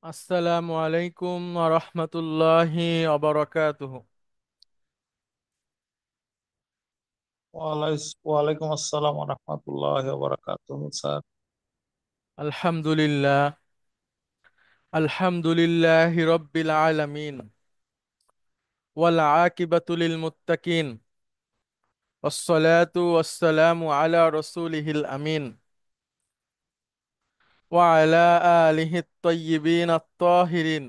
আসসালামু আলাইকুম রহমতুল্লাহি অবরাকাতুহু। ওয়ালাইকুম আসসালাম রহমতুল্লাহ বারাকাতুহ স্যার। আলহামদুলিল্লাহ, আলহামদুলিল্লাহি রব্বিল আলামিন, ওয়াল আকিবাতু লিল মুত্তাকিন, ওয়াসসালাতু ওয়াসসালামু আলা রাসূলিহিল আমিন, ওয়া আলা আলিহি আত-তাইয়্যিবিন আত-তাহিরিন,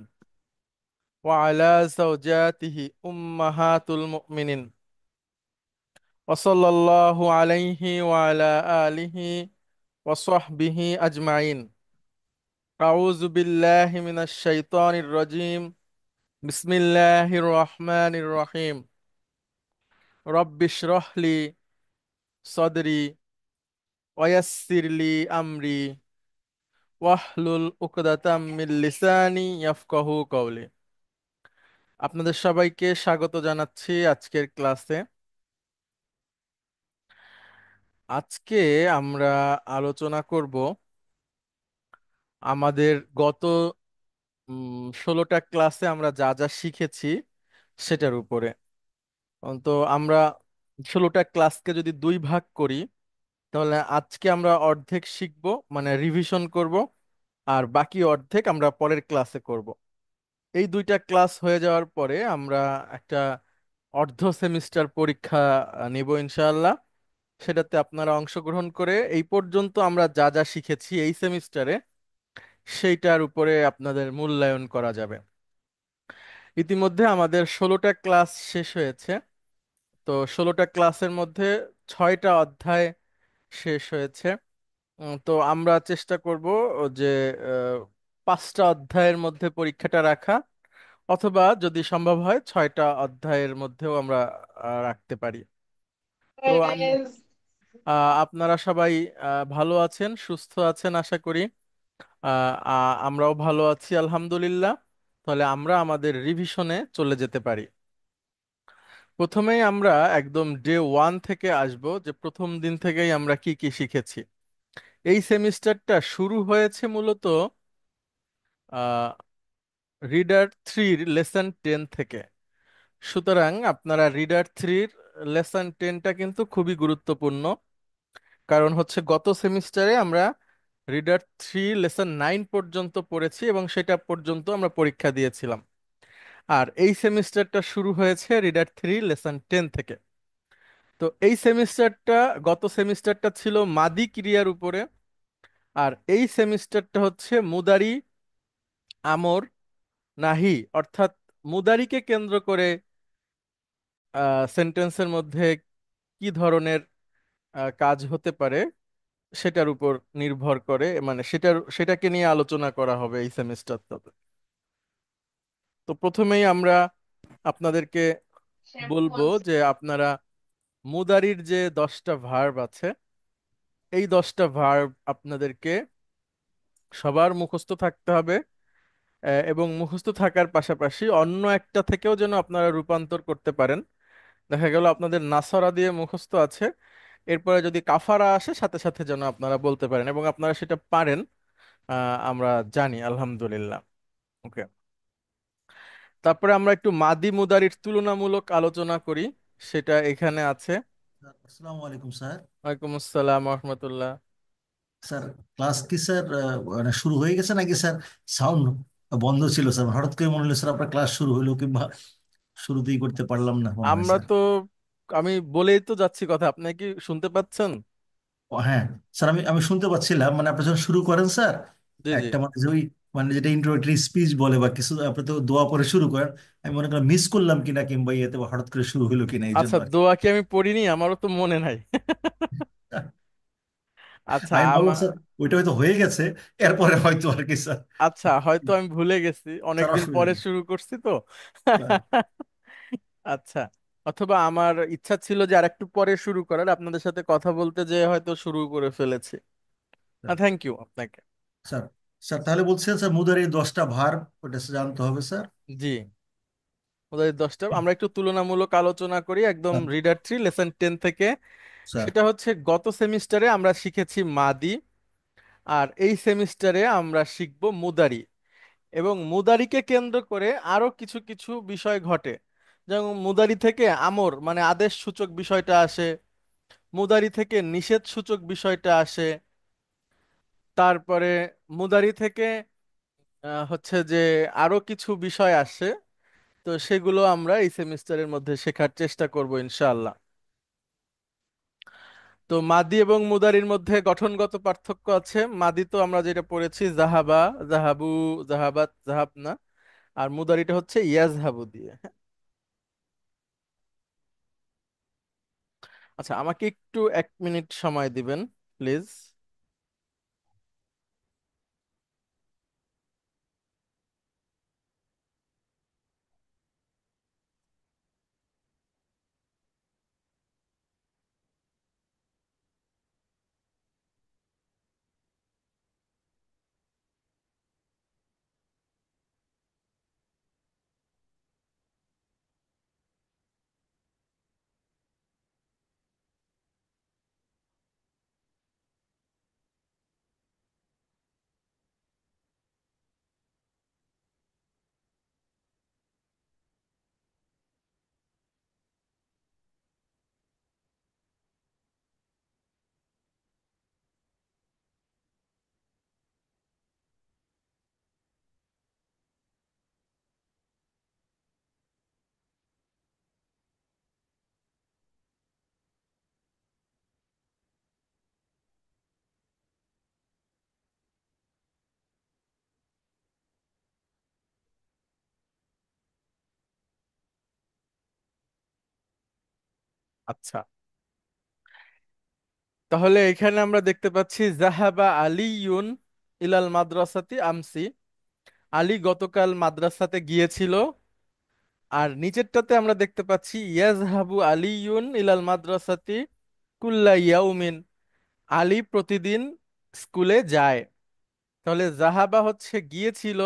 ওয়া আলা যাওজাতিহি উম্মাহাতুল মুমিনিন, ওয়া সাল্লাল্লাহু আলাইহি ওয়া আলা আলিহি ওয়া সাহবিহি আজমাইন। আউযু বিল্লাহি মিনাশ শাইতানির রাজীম। বিসমিল্লাহির রহমানির রহিম। রব্বিশরাহ লি সদরি ওয়ায়াসসির লি আমরি ওয়াহলুল উকদাতাম মিন লিসানি ইয়াফকাহু কওলি। আপনাদের সবাইকে স্বাগত জানাচ্ছি আজকের ক্লাসে। আজকে আমরা আলোচনা করব আমাদের গত 16টা ক্লাসে আমরা যা যা শিখেছি সেটার উপরে। তো আমরা 16টা ক্লাসকে যদি দুই ভাগ করি, তাহলে আজকে আমরা অর্ধেক শিখব, মানে রিভিশন করব, আর বাকি অর্ধেক আমরা পরের ক্লাসে করব। এই দুইটা ক্লাস হয়ে যাওয়ার পরে আমরা একটা অর্ধ সেমিস্টার পরীক্ষা নিব ইনশাআল্লাহ। সেটাতে আপনারা অংশগ্রহণ করে এই পর্যন্ত আমরা যা যা শিখেছি এই সেমিস্টারে সেইটার উপরে আপনাদের মূল্যায়ন করা যাবে। ইতিমধ্যে আমাদের 16টা ক্লাস শেষ হয়েছে। তো 16টা ক্লাসের মধ্যে 6টা অধ্যায় শেষ হয়েছে। তো আমরা চেষ্টা করব যে 5টা অধ্যায়ের মধ্যে পরীক্ষাটা রাখা, অথবা যদি সম্ভব হয় 6টা অধ্যায়ের মধ্যেও আমরা রাখতে পারি। তো আপনারা সবাই ভালো আছেন, সুস্থ আছেন আশা করি। আমরাও ভালো আছি আলহামদুলিল্লাহ। তাহলে আমরা আমাদের রিভিশনে চলে যেতে পারি। প্রথমেই আমরা একদম ডে 1 থেকে আসব, যে প্রথম দিন থেকেই আমরা কি কি শিখেছি। এই সেমিস্টারটা শুরু হয়েছে মূলত রিডার 3-র লেসন 10 থেকে। সুতরাং আপনারা রিডার 3-র লেসন 10টা কিন্তু খুবই গুরুত্বপূর্ণ। কারণ হচ্ছে গত সেমিস্টারে আমরা রিডার 3 লেসন 9 পর্যন্ত পড়েছি এবং সেটা পর্যন্ত আমরা পরীক্ষা দিয়েছিলাম। আর এই সেমিস্টারটা শুরু হয়েছে রিডার 3 লেসন 10 থেকে। তো এই সেমিস্টারটা, গত সেমিস্টারটা ছিল মাদি ক্রিয়ার উপরে, আর এই সেমিস্টারটা হচ্ছে মুদারি, আমর, নাহি, অর্থাৎ মুদারিকে কেন্দ্র করে সেন্টেন্সের মধ্যে কি ধরনের কাজ হতে পারে সেটার উপর নির্ভর করে, মানে সেটাকে নিয়ে আলোচনা করা হবে এই সেমিস্টারটাতে। তো প্রথমেই আমরা আপনাদেরকে বলবো যে আপনারা মুদারির যে 10টা ভার্ব আছে, এই 10টা ভার্ব আপনাদেরকে সবার মুখস্থ থাকতে হবে। এবং মুখস্থ থাকার পাশাপাশি অন্য একটা থেকেও যেন আপনারা রূপান্তর করতে পারেন। দেখা গেল আপনাদের নাসরা দিয়ে মুখস্থ আছে, এরপরে যদি কাফারা আসে সাথে সাথে যেন আপনারা বলতে পারেন, এবং আপনারা সেটা পারেন, আমরা জানি আলহামদুলিল্লাহ। ওকে, তারপরে আমরা একটু মাদি মুদারির তুলনামূলক আলোচনা করি, সেটা এখানে আছে। আসসালামু আলাইকুম স্যার। ওয়ালাইকুম আসসালাম রহমতুল্লাহ। স্যার, ক্লাস কি স্যার মানে শুরু হয়ে গেছে নাকি স্যার? সাউন্ড বন্ধ ছিল স্যার, হঠাৎ করে মনে হলো স্যার আপনার ক্লাস শুরু হলো, কিংবা শুরুতেই করতে পারলাম না মনে হয় আমরা স্যার। তো, আমি বলেই তো যাচ্ছি কথা, আপনি কি শুনতে পাচ্ছেন? ও হ্যাঁ স্যার, আমি আমি শুনতে পাচ্ছিলাম, মানে আপনি যখন শুরু করেন স্যার, জি জি। একটা মানে যে ওই মানে যেটা ইন্ট্রোডাক্টরি স্পিচ বলে বা কিছু, আপনি তো দোয়া পরে শুরু করেন। আমি মনে করেন মিস করলাম কিনা, কিংবা ইয়েতে বা হঠাৎ করে শুরু হলো কিনা, এই জন্য আচ্ছা, আর কি। দোয়া কি আমি পড়িনি? আমারও তো মনে নাই। আচ্ছা আমি ভাবলাম স্যার ওইটা হয়তো হয়ে গেছে, এরপরে হয়তো আর কি স্যার। আচ্ছা, হয়তো আমি ভুলে গেছি, স্যার অনেকদিন অসুবিধা পরে নেই। শুরু করছি তো। স্যার, আচ্ছা, অথবা আমার ইচ্ছা ছিল যে আরেকটু পরে শুরু করার, আপনাদের সাথে কথা বলতে যে হয়তো শুরু করে ফেলেছি। থ্যাংক ইউ আপনাকে। স্যার স্যার তাহলে বলছেন স্যার মুদারির 10টা ভার, ওটা জানতে হবে স্যার। জি, ওদের 10টা আমরা একটু তুলনামূলক আলোচনা করি একদম স্যার রিডার 3 লেসন 10 থেকে। স্যার সেটা হচ্ছে গত সেমিস্টারে আমরা শিখেছি মাদি, আর এই সেমিস্টারে আমরা শিখব মুদারি। এবং মুদারিকে কেন্দ্র করে আরো কিছু কিছু বিষয় ঘটে। যেমন মুদারি থেকে আমর মানে আদেশ সূচক বিষয়টা আসে, মুদারি থেকে নিষেধ সূচক বিষয়টা আসে, তারপরে মুদারি থেকে হচ্ছে যে আরো কিছু বিষয় আসে। তো সেগুলো আমরা এই সেমিস্টারের মধ্যে শেখার চেষ্টা করব ইনশাআল্লাহ। তো মাদি এবং মুদারির মধ্যে গঠনগত পার্থক্য আছে। মাদি তো আমরা যেটা পড়েছি জাহাবা, জাহাবু, জাহাবাত, জাহাবনা। আর মুদারিটা হচ্ছে ইয়াজহাবু দিয়ে। আচ্ছা, আমাকে একটু 1 মিনিট সময় দিবেন প্লিজ। আচ্ছা, তাহলে এখানে আমরা দেখতে পাচ্ছি জাহাবা আলিউন ইলাল মাদ্রাসাতি আমসি। আলী গতকাল মাদ্রাসাতে গিয়েছিল। আর নিচেরটাতে আমরা দেখতে পাচ্ছি ইয়াজহাবু আলিউন ইলাল মাদ্রাসাতি কুল্লা ইয়াউমিন। আলী প্রতিদিন স্কুলে যায়। তাহলে জাহাবা হচ্ছে গিয়েছিল,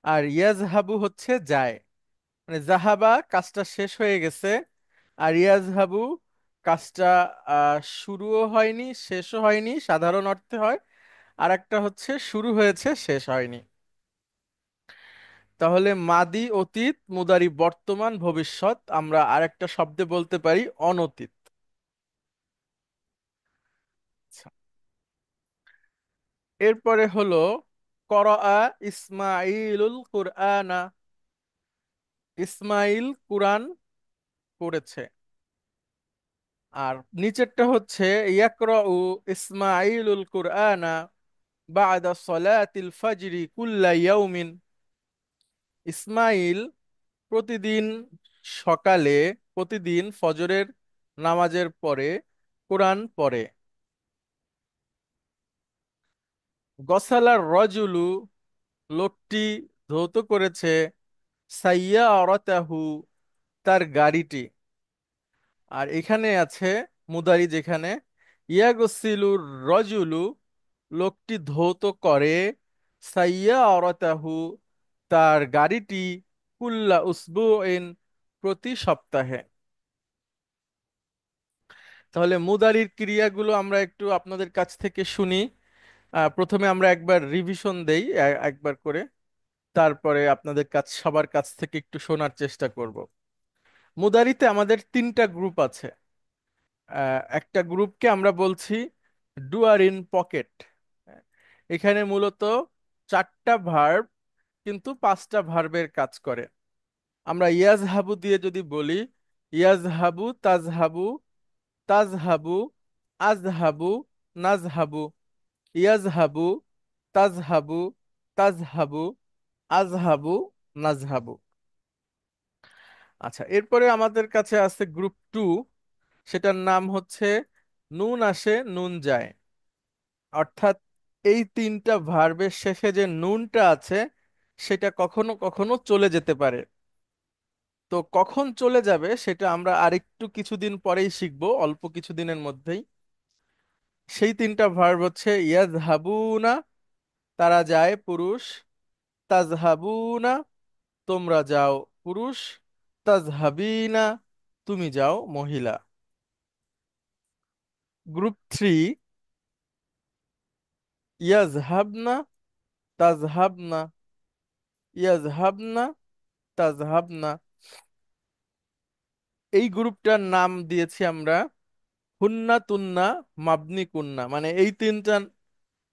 আর ইয়াজহাবু হচ্ছে যায়। মানে জাহাবা কাজটা শেষ হয়ে গেছে, আর ইয়াজহাবু কাজটা শুরুও হয়নি শেষও হয়নি, সাধারণ অর্থে হয়। আর একটা হচ্ছে শুরু হয়েছে শেষ হয়নি। তাহলে মাদি অতীত, মুদারি বর্তমান, ভবিষ্যৎ, আমরা আরেকটা শব্দে বলতে পারি অনতীত। আচ্ছা, এরপরে হলো করআ ইসমাইলুল কুরআনা। ইসমাইল কুরআন পড়েছে। আর নিচেরটা হচ্ছে ইয়াকরাউ ইসমাইলুল কুরআনা বাদা সলাতিল ফাজরি কুল্লা ইয়াউমিন। ইসমাইল প্রতিদিন সকালে, প্রতিদিন ফজরের নামাজের পরে কোরআন পড়ে। গসালার রজুলু, লোকটি ধৌত করেছে, সাইয়ারাতাহু, তার গাড়িটি। আর এখানে আছে মুদারি, যেখানে ইয়াগসিলুর রজুলু, লোকটি ধৌত করে, সাইয়ারাতাহু, তার গাড়িটি, কুল্লা উসবুইন, প্রতি সপ্তাহে। তাহলে মুদারির ক্রিয়াগুলো আমরা একটু আপনাদের কাছ থেকে শুনি। প্রথমে আমরা একবার রিভিশন দেই একবার করে, তারপরে আপনাদের সবার কাছ থেকে একটু শোনার চেষ্টা করব। মুদারিতে আমাদের 3টা গ্রুপ আছে। একটা গ্রুপকে আমরা বলছি ডুয়ার ইন পকেট। এখানে মূলত 4টা ভার্ব, কিন্তু 5টা ভার্বের কাজ করে। আমরা ইয়াজহাবু দিয়ে যদি বলি, ইয়াজহাবু, তাজহাবু, তাজহাবু, আজহাবু, নাজহাবু, ইয়াজহাবু, তাজহাবু, তাজহাবু, আজহাবু, নাজহাবু। আচ্ছা, এরপরে আমাদের কাছে আছে গ্রুপ 2। সেটার নাম হচ্ছে নুন আসে নুন যায়। অর্থাৎ এই 3টা ভার্বের শেষে যে নুনটা আছে সেটা কখনো কখনো চলে যেতে পারে। তো কখন চলে যাবে সেটা আমরা আরেকটু কিছুদিন পরেই শিখবো, অল্প কিছুদিনের মধ্যেই। সেই 3টা ভার্ব হচ্ছে ইয়াজহাবুনা, তারা যায় পুরুষ, তাজহাবুনা, তোমরা যাও পুরুষ, তাজহাবিনা, তুমি যাও মহিলা। গ্রুপ 3, ইয়াজহাবনা, তাজহাবনা, ইয়াজহাবনা, তাজহাবনা, এই গ্রুপটার নাম দিয়েছি আমরা হুন্না তুন্না মাবনি কুন্না। মানে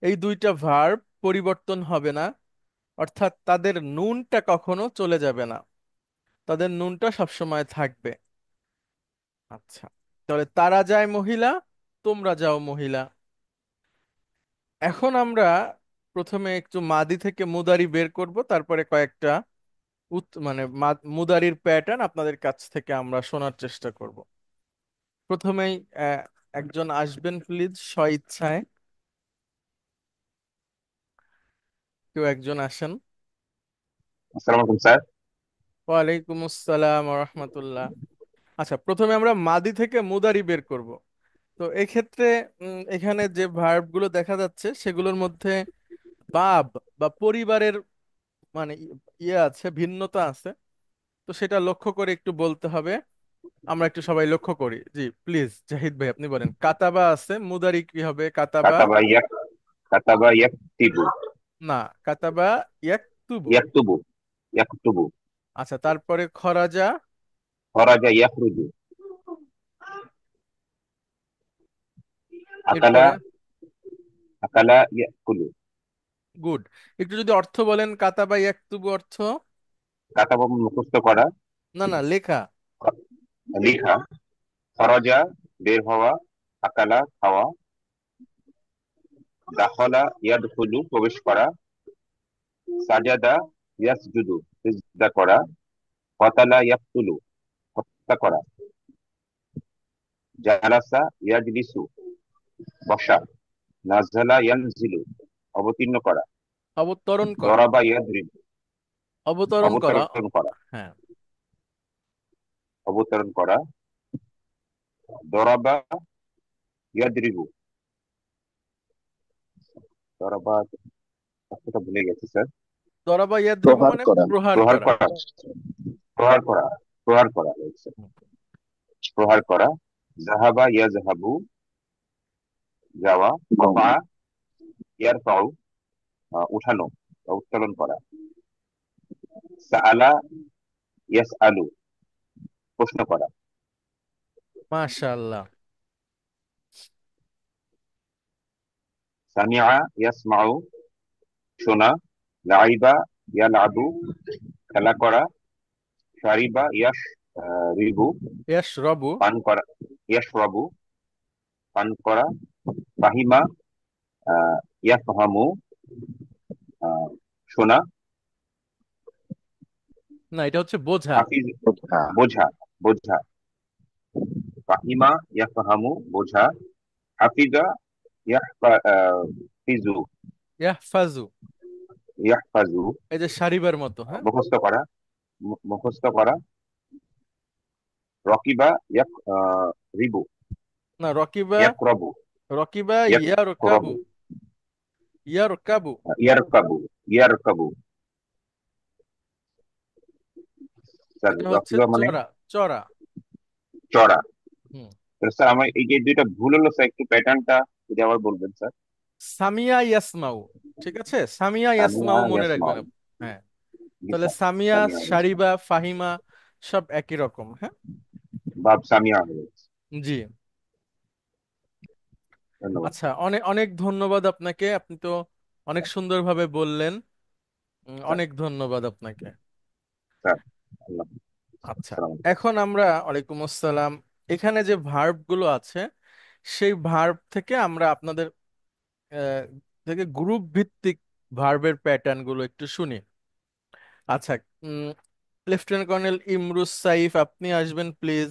এই দুইটা ভার্ব পরিবর্তন হবে না, অর্থাৎ তাদের নুনটা কখনো চলে যাবে না, তাদের নুনটা সবসময় থাকবে। আচ্ছা, তাহলে তারা যায় মহিলা, তোমরা যাও মহিলা। এখন আমরা প্রথমে একটু মাদি থেকে মুদারি বের করব, তারপরে কয়েকটা মানে মুদারির প্যাটার্ন আপনাদের কাছ থেকে আমরা শোনার চেষ্টা করব। প্রথমেই আহ, একজন আসবেন প্লিজ স্ব ইচ্ছায়, কেউ একজন আসেন। আসসালামু আলাইকুম স্যার। ওয়ালাইকুম আসসালাম রহমতুল্লাহ। আচ্ছা, প্রথমে আমরা মাদি থেকে মুদারি বের করব। তো এক্ষেত্রে এখানে যে ভার্ব গুলো দেখা যাচ্ছে সেগুলোর মধ্যে বাব বা পরিবারের মানে ইয়ে আছে, ভিন্নতা আছে। তো সেটা লক্ষ্য করে একটু বলতে হবে। আমরা একটু সবাই লক্ষ্য করি। জি প্লিজ জাহিদ ভাই আপনি বলেন, কাতাবা আছে, মুদারি কি হবে? কাতাবা। কাতাবা ইয়াক কাতাবা ইয়াকতিবু। না, কাতাবা ইয়াকতুবু। ইয়াকতুবু। ইয়াকতুবু। আচ্ছা, তারপরে খরাজা। খরাজা ইয়াখরুজু। আকালা। এরপরে আকালা ইয়াকুলু। গুড। একটু যদি অর্থ বলেন, কাতাবা ইয়াকতুবু অর্থ। কাতাবা মুখস্থ করা। না না, লেখা। লিখা। খরাজা বের হওয়া। আকালা খাওয়া। দাখলা ইয়াদখুলু প্রবেশ করা। সাজাদা ইয়াসজুদু সিজদা করা। কতালা ইয়াকতুলু হত্যা করা। জালাসা ইয়াজলিসু বসা। নাজলা ইয়ানজিলু অবতীর্ণ করা। অবতরণ করা। দরাবা ইয়াদরিবু অবতরণ করা। অবতরণ করা। হ্যাঁ। অবতরণ করা। দরাবা ইয়াদরিবু। দরাবা কথাটা ভুলে গেছি স্যার। দরাবা ইয়াদরিবু প্রহার মানে করা। প্রহার প্রহার করা। করা। প্রহার করা। প্রহার করা হয়েছে। প্রহার করা। জাহাবা ইয়াজহাবু যাওয়া। রফা ইয়ারফাউ উঠানো বা উত্তোলন করা। সাআলা ইয়াসআলু প্রশ্ন করা। মাশাআল্লাহ। সামিআ ইয়াসমাউ শোনা। লাইবা ইয়ালআবু খেলা করা। শারিবা রিবু ইয়াশরাবু। পান করা। ইয়াশরাবু পান করা। ফাহিমা ইয়াফহামু শোনা। না, এটা হচ্ছে বোঝা। হাফিজ বোঝা। বোঝা। ফাহিমা ইয়াফহামু বোঝা। হাফিজা ইয়াহফিজু ইয়াহফাজু, ইয়াহফাজু এই যে সারিবার মতো, হ্যাঁ। মুখস্থ করা। মুখস্থ করা। রকিবা রিবু না, রকিবা। ইয়াকরাবু। রকিবা ইয়ারকাবু। ইয়াকরাবু ইয়ারকাবু। ইয়ারকাবু। ইয়ারকাবু স্যার এটা হচ্ছে রকিবা মানে চড়া। চড়া। চড়া। হুম। তো স্যার আমার এই যে দুইটা ভুল হলো স্যার, একটু প্যাটার্নটা যদি আবার বলবেন স্যার। সামিয়া ইয়াসমাউ, ঠিক আছে, সামিয়া সামিয়া ইয়াসমাউ মনে রাখবেন ইয়াসমাউ। হ্যাঁ। জি তাহলে স্যার। সামিয়া, সামিয়া ইয়াসমাউ। সারিবা, ফাহিমা সব একই রকম, হ্যাঁ। বাব সামিয়া হয়ে গেছে। জি। ধন্যবাদ। আচ্ছা, অনেক অনেক ধন্যবাদ আপনাকে, আপনি তো অনেক সুন্দরভাবে বললেন। স্যার। অনেক ধন্যবাদ আপনাকে। স্যার। আল্লাহ। আচ্ছা, আসসালামু এখন আমরা, ওয়ালাইকুম আসসালাম, এখানে যে ভার্ব গুলো আছে সেই ভার্ব থেকে আমরা আপনাদের আহ, থেকে গ্রুপ ভিত্তিক ভার্বের প্যাটার্ন গুলো একটু শুনি। আচ্ছা, লেফটেন্যান্ট কর্নেল ইমরুস সাইফ আপনি আসবেন প্লিজ।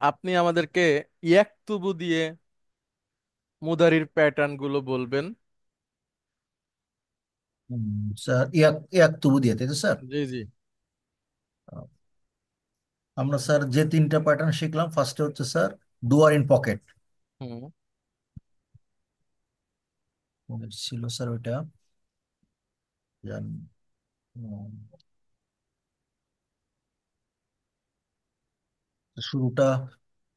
আপনি আমাদেরকে ইয়াকতুবু দিয়ে মুদারির প্যাটার্ন গুলো বলবেন। স্যার ইয়াক ইয়াক তুবু দিয়ে, তাই তো স্যার? জি জি। আমরা স্যার যে তিনটা প্যাটার্ন শিখলাম, ফার্স্টে হচ্ছে স্যার ডুয়ার ইন পকেট হুম। ছিল স্যার ওইটা, জানি। উম, শুরুটা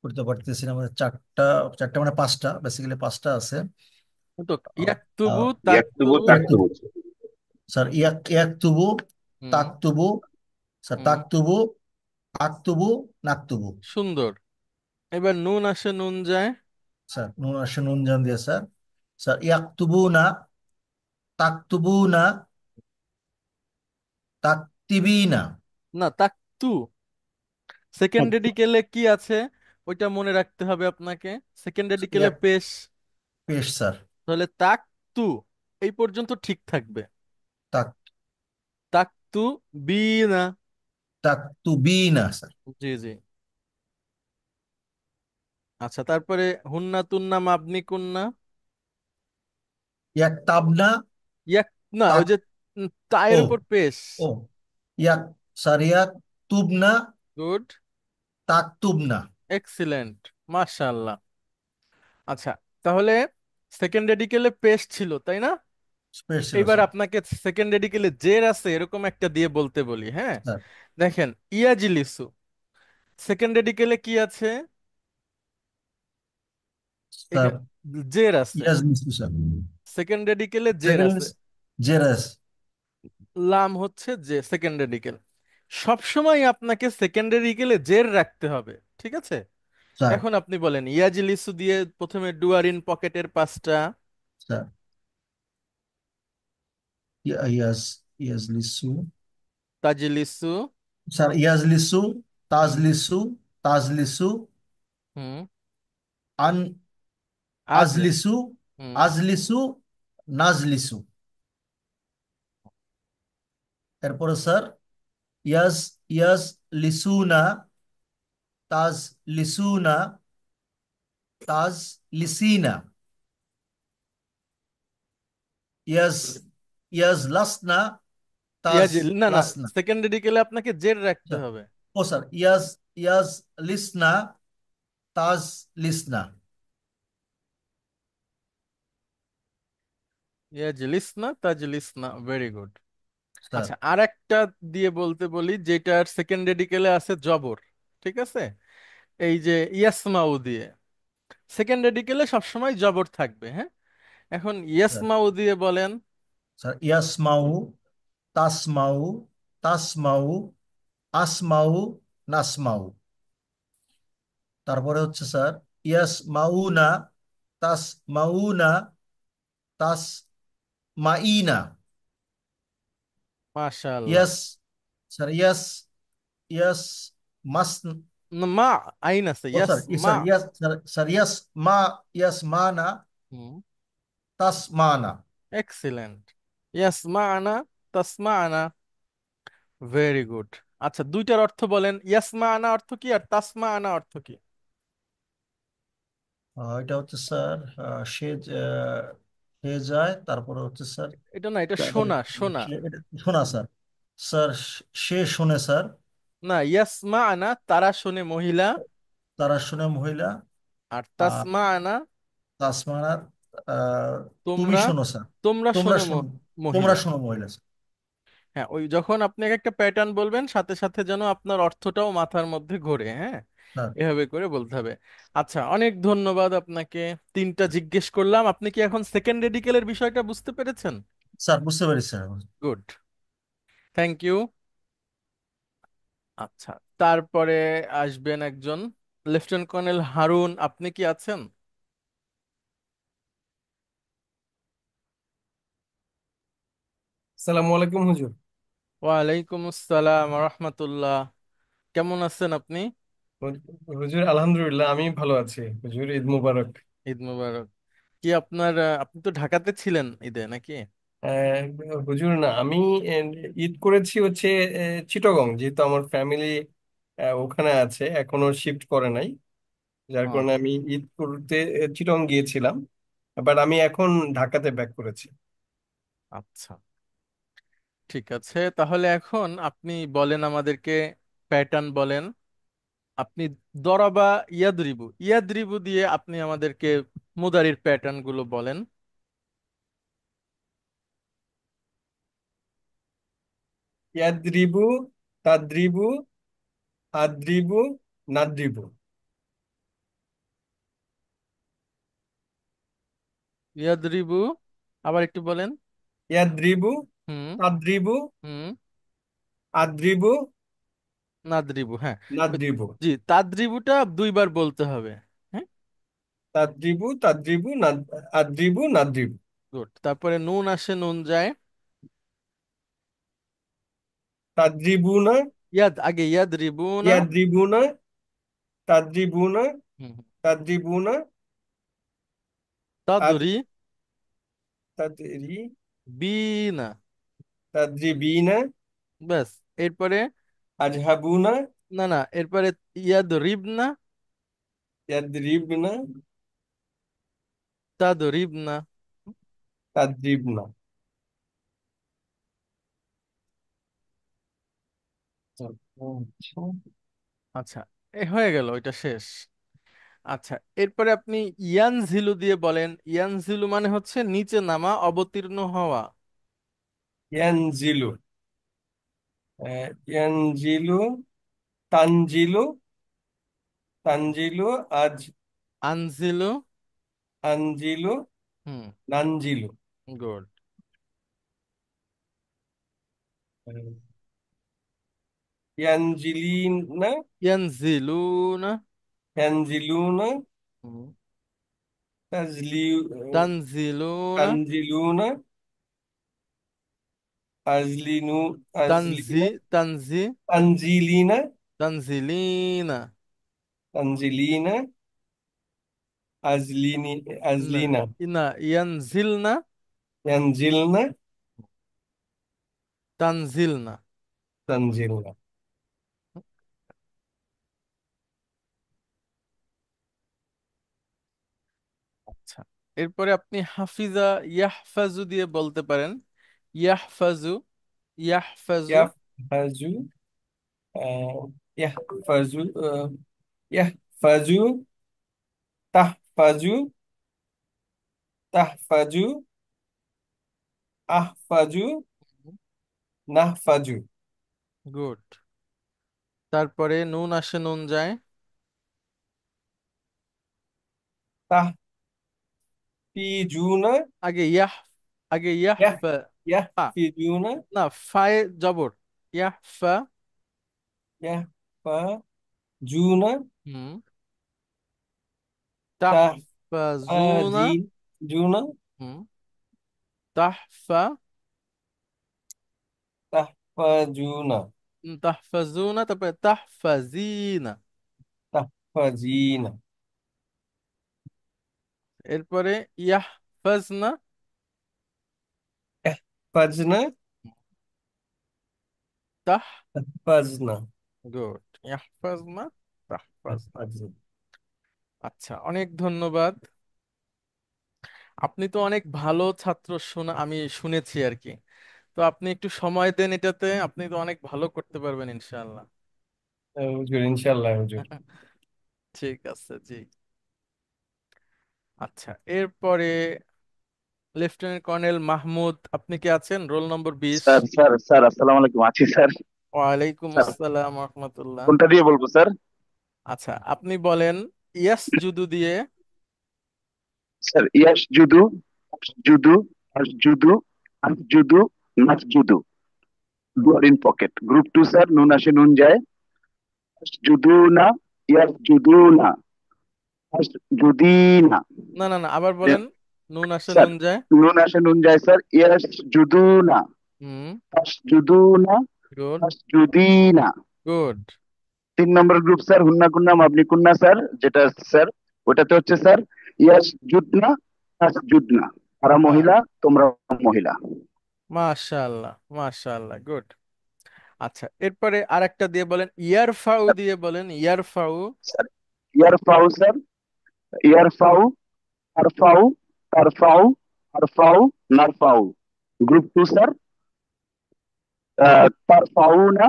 করতে পারতেছি না, আমাদের চারটা, চারটা মানে পাঁচটা, বেসিক্যালি পাঁচটা আছে। তো আহ, ইয়াকতুবু আহ, ইয়াকতুবু তাকতুবু। ইয়াক তুবু তাকতুবু। স্যার, ইয়াক ইয়াক তুবু হুম। তাকতুবু, স্যার হুম। তাকতুবু, আকতুবু, নাকতুবু। সুন্দর। এবার নুন আসে নুন যায়। স্যার নুন আসে নুন জান দিয়ে স্যার। স্যার ইয়াকতুবু না, তাকতুবু না, তাকতিবি না। না, তাকতু। সেকেন্ড রেডিকেলে কি আছে ওইটা মনে রাখতে হবে আপনাকে। সেকেন্ড রেডিকেলে ইয়াক পেশ। পেশ স্যার। তাহলে তাকতু এই পর্যন্ত ঠিক থাকবে। তাক তাকতু বি না। তাকতুবি না স্যার। জি জি। আচ্ছা, তারপরে হুন্না তুন্না মাবনি কুন্না। ইয়াকতাব না, ইয়াক, না ওই তাক যে তায়ের ও উপর পেশ। ও ইয়াক স্যার ইয়াকতুব না, গুড। তাকতুব না। এক্সিলেন্ট। মাশাআল্লাহ। আচ্ছা, তাহলে সেকেন্ড রেডিকেলে পেশ ছিল তাই না? পেশ ছিল এবার স্যার। আপনাকে সেকেন্ড রেডিকেলে জের আছে এরকম একটা দিয়ে বলতে বলি, হ্যাঁ। স্যার দেখেন, ইয়াজিলিসু সেকেন্ড রেডিকেলে কি আছে? স্যার এখানে জের আছে। ইয়াজলিসু স্যার। সেকেন্ড রেডিকেলে জের সেকেন্ড আছে। জেরাস। লাম হচ্ছে যে সেকেন্ড রেডিকেল। সবসময় আপনাকে সেকেন্ড রেডিকেলে জের রাখতে হবে, ঠিক আছে? স্যার এখন আপনি বলেন ইয়াজিলিসু দিয়ে প্রথমে ডুয়ারিন পকেটের পাঁচটা। স্যার ইয়াজ ইয়াজলিসু তাজিলিসু। স্যার ইয়াজলিসু, হুম। তাজলিসু, তাজলিসু, হুম। আন আজ। আজলিসু, হুম। আজলিসু, নাজলিসু। এরপরে স্যার ইয়াজ ইয়াজ লিসুনা, তাজ লিসুনা, তাজ লিসিনা। ইয়াজ ইয়াজ লাসনা, তাজ ইয়াজিল, না না, লাসনা। সেকেন্ড রেডিকেলে আপনাকে জের রাখতে স্যার হবে। ও স্যার ইয়াজ ইয়াজ লিসনা, তাজ লিসনা। ইয়াজলিস না তাজলিস না, ভেরি গুড। স্যার আচ্ছা, আর একটা দিয়ে বলতে বলি যেটার সেকেন্ড রেডিকেলে আছে জবর, ঠিক আছে? এই যে ইয়াসমাউ দিয়ে সেকেন্ড রেডিকেলে সবসময় জবর থাকবে, হ্যাঁ। এখন স্যার ইয়াসমাউ দিয়ে বলেন। স্যার ইয়াসমাউ, তাসমাউ, তাসমাউ, আসমাউ, নাসমাউ। তারপরে হচ্ছে স্যার ইয়াসমাউনা, তাসমাউনা, তাসমাইনা। মাশাআল্লাহ। ইয়াস স্যার ইয়াস ইয়াস মাস মা আইন আছে, ও ইয়াস স্যার মা। স্যার ইয়াস স্যার স্যার ইয়াস মা, ইয়াস মানা, হুম। তাসমানা। এক্সিলেন্ট। ইয়াসমাআনা তাসমাআনা, ভেরি গুড। আচ্ছা, দুইটার অর্থ বলেন, ইয়াসমাআনা অর্থ কি আর তাসমাআনা অর্থ কি? এটা হচ্ছে স্যার সে সে যায়, তারপরে হচ্ছে স্যার এটা না, এটা শোনা শোনা। শোনা স্যার। স্যার সে শোনে স্যার। না, ইয়াসমাআনা তারা শোনে মহিলা। তারা শোনে মহিলা। আর আর তাসমাআনা তাসমানার তুমি তোমরা, শোনো স্যার। তোমরা তোমরা শোনো শোনো, তোমরা মহিলা। শোনো মহিলা স্যার। হ্যাঁ, ওই যখন আপনি এক একটা প্যাটার্ন বলবেন সাথে সাথে যেন আপনার অর্থটাও মাথার মধ্যে ঘোরে, হ্যাঁ। স্যার এভাবে করে বলতে হবে। আচ্ছা, অনেক ধন্যবাদ আপনাকে। তিনটা জিজ্ঞেস করলাম, আপনি কি এখন সেকেন্ড রেডিকেলের বিষয়টা বুঝতে পেরেছেন? স্যার বুঝতে পেরেছি স্যার। Good, thank you. আচ্ছা, তারপরে আসবেন একজন লেফটেন্যান্ট কর্নেল হারুন, আপনি কি আছেন? আসসালামু আলাইকুম হুজুর। ওয়ালাইকুম আসসালাম রহমতুল্লাহ। কেমন আছেন আপনি? হুজুর আলহামদুলিল্লাহ আমি ভালো আছি। হুজুর ঈদ মুবারক। ঈদ মোবারক। কি আপনার আপনি তো ঢাকাতে ছিলেন ঈদে নাকি? আহ, হুজুর না আমি ঈদ করেছি হচ্ছে চিটাগং, যেহেতু আমার ফ্যামিলি ওখানে আছে, এখনো শিফট করে নাই, যার ও, কারণে আমি ঈদ করতে চিটাগং গিয়েছিলাম, বাট আমি এখন ঢাকাতে ব্যাক করেছি। আচ্ছা, ঠিক আছে। তাহলে এখন আপনি বলেন আমাদেরকে, প্যাটার্ন বলেন। আপনি দরাবা ইয়াদরিবু, ইয়াদরিবু দিয়ে আপনি আমাদেরকে মুদারির প্যাটার্ন গুলো বলেন। ইয়াদ্রিবু, তাদ্রিবু, আদ্রিবু, নাদ্রিবু। ইয়াদরিবু, আবার একটু বলেন। ইয়াদ্রিবু, হুম। তাদ্রিবু, হুম। আদ্রিবু, নাদ্রিবু, হ্যাঁ। ওই- নাদ্রিবু। জি, তাদ্রিবুটা দুইবার বলতে হবে। হ্যাঁ, তাদ্রিবু, তাদ্রিবু, আদ্রিবু, নাদ্রিবু। গুড। তারপরে নুন আসে নুন যায়। তাদ্রিবুনা, ইয়াদ, আগে ইয়াদ রিবু না। ইয়াদ্রিবুনা, তাদ্রিবুনা, হুম, তাদ্রিবুনা, আদ তাদরি তাদরি, বিনা। তাদ্রিবিনা, ব্যাস। এরপরে আজহাবুনা, না না, এরপরে ইয়াদ রিবনা, ইয়াদ্রিবনা, তাদরিবনা। তাদ্রিবনা। আচ্ছা। আচ্ছা, এ হয়ে গেল, এটা শেষ। আচ্ছা, এরপরে আপনি ইয়ানজিলু দিয়ে বলেন। ইয়ানজিলু মানে হচ্ছে নিচে নামা, অবতীর্ণ হওয়া। ইয়ানজিলু, ইয়ানজিলু, তানজিলু, তানজিলু, আনজিলু। আনজিলু, হুম, নানজিলু। গুড। ইয়ানজিলিনা, ইয়ানজিলুনা। ইয়ানজিলুনা, হুম, তাজলি, তানজিলুনা। তানজিলুনা, আজলিনু, তানজি আজলিনা, তানজি তানজিলিনা, তানজিলিনা। তানজিলিনা, আজলিনি, না, আজলিনা, না, ইয়ানজিলনা। ইয়ানজিলনা, তানজিলনা। তানজিলনা। আচ্ছা, এরপরে আপনি হাফিজা ইয়াহফাজু দিয়ে বলতে পারেন। ইয়াহফাজু, ইয়াহফাজু। ইয়াহফাজু, আহ, ইয়াহফাজু, ইয়াহফাজু, তাহফাজু, তাহফাজু, আহফাজু, নাহফাজু। গুড। তারপরে নুন আসে নুন যায়। তাহফিজুনা, আগে ইয়াহ, আগে ইয়াহ ইয়াহফা। ফা, ইয়াহফিজুনা, না, ফায়ে জবর। ইয়াহফা। ইয়াহফাজুনা, হুম, তাহফাজুনা। তাহফাজিজুনা, হুম, তাহফা, তাহফাজুনা, তাহফাজুনা। তারপরে তাহফাজিনা। তাহফাজিনা, এরপরে ইয়াহফাজনা। ইহফাজনা, তাহ, তাহফাজনা, গুড। ইয়াহফাজনা, তাহফাজনা। তাহফাজনা। আচ্ছা, অনেক ধন্যবাদ। আপনি তো অনেক ভালো ছাত্র শোনা আমি শুনেছি আর কি। তো আপনি একটু সময় দেন এটাতে, আপনি তো অনেক ভালো করতে পারবেন ইনশাআল্লাহ। হুজুর, ইনশাল্লাহ হুজুর। ঠিক আছে, জি। আচ্ছা, এরপরে লেফটেন্যান্ট কর্নেল মাহমুদ, আপনি কি আছেন? Roll number 20। Sir sir sir আসসালামু আলাইকুম, আছি স্যার। ওয়ালাইকুম স্যার আসসালাম রহমতুল্লাহ। কোনটা দিয়ে বলবো স্যার? আচ্ছা, আপনি বলেন ইয়াস জুদু দিয়ে। স্যার ইয়াস জুদু, জুদু, জুদু, জুদু, নাচ জুদু। ডু আর ইন পকেট। গ্রুপ টু স্যার, নুন আসে নুন যায়। জুদু না, ইয়াস জুদু না, যদি না। না না না, আবার বলেন। নুন আসে স্যার নুন যায়। নুন আসে নুন যায় স্যার। ইয়াস জুদু না, হুম, জুদু না, গুড, যদি না। গুড। 3 নম্বর গ্রুপ স্যার, হুন্না কুন্না মাবনি কুন্না স্যার, যেটা স্যার ওটাতে হচ্ছে স্যার ইয়াস জুদনা, ইয়াস জুদনা। তারা মহিলা, তোমরা মহিলা। মাশাআল্লাহ, মাশাআল্লাহ, গুড। আচ্ছা, এরপরে আরেকটা দিয়ে বলেন, ইয়ারফাউ দিয়ে বলেন, ইয়ারফাউ। স্যার ইয়ার ফাউ স্যার, ইয়ার ফাউ, আর ফাউ, আর ফাউ, আর ফাউ, নার ফাউ। গ্রুপ টু স্যার, তার ফাউ না,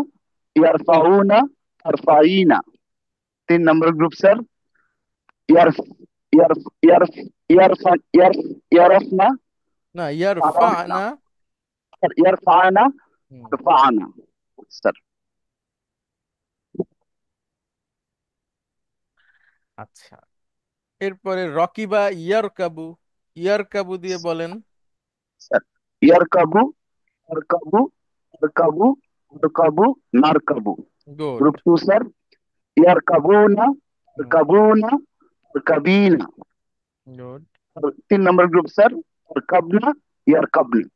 ইয়ার ফাউ না, তার ফাই না। 3 নম্বর গ্রুপ স্যার, ইয়ার ইয়ার ইয়ার ইয়ার ইয়ার ইয়ারফ না, না, ইয়ারফা না। ইয়ার ফা না, হুম, ফা না স্যার। আচ্ছা, এরপরে রকিবা ইয়ারকাবু। ইয়ারকাবু দিয়ে বলেন। স্যার ইয়ার কাবু, আর কাবু, আর কাবু, আরকাবু, নারকাবু। গুড। গ্রুপ টু স্যার, ইয়ারকাবুনা, আরকাবুনা, আরকাবিনা। গুড। আর 3 নম্বর গ্রুপ স্যার, আরকাবনা, ইয়ারকাবনা।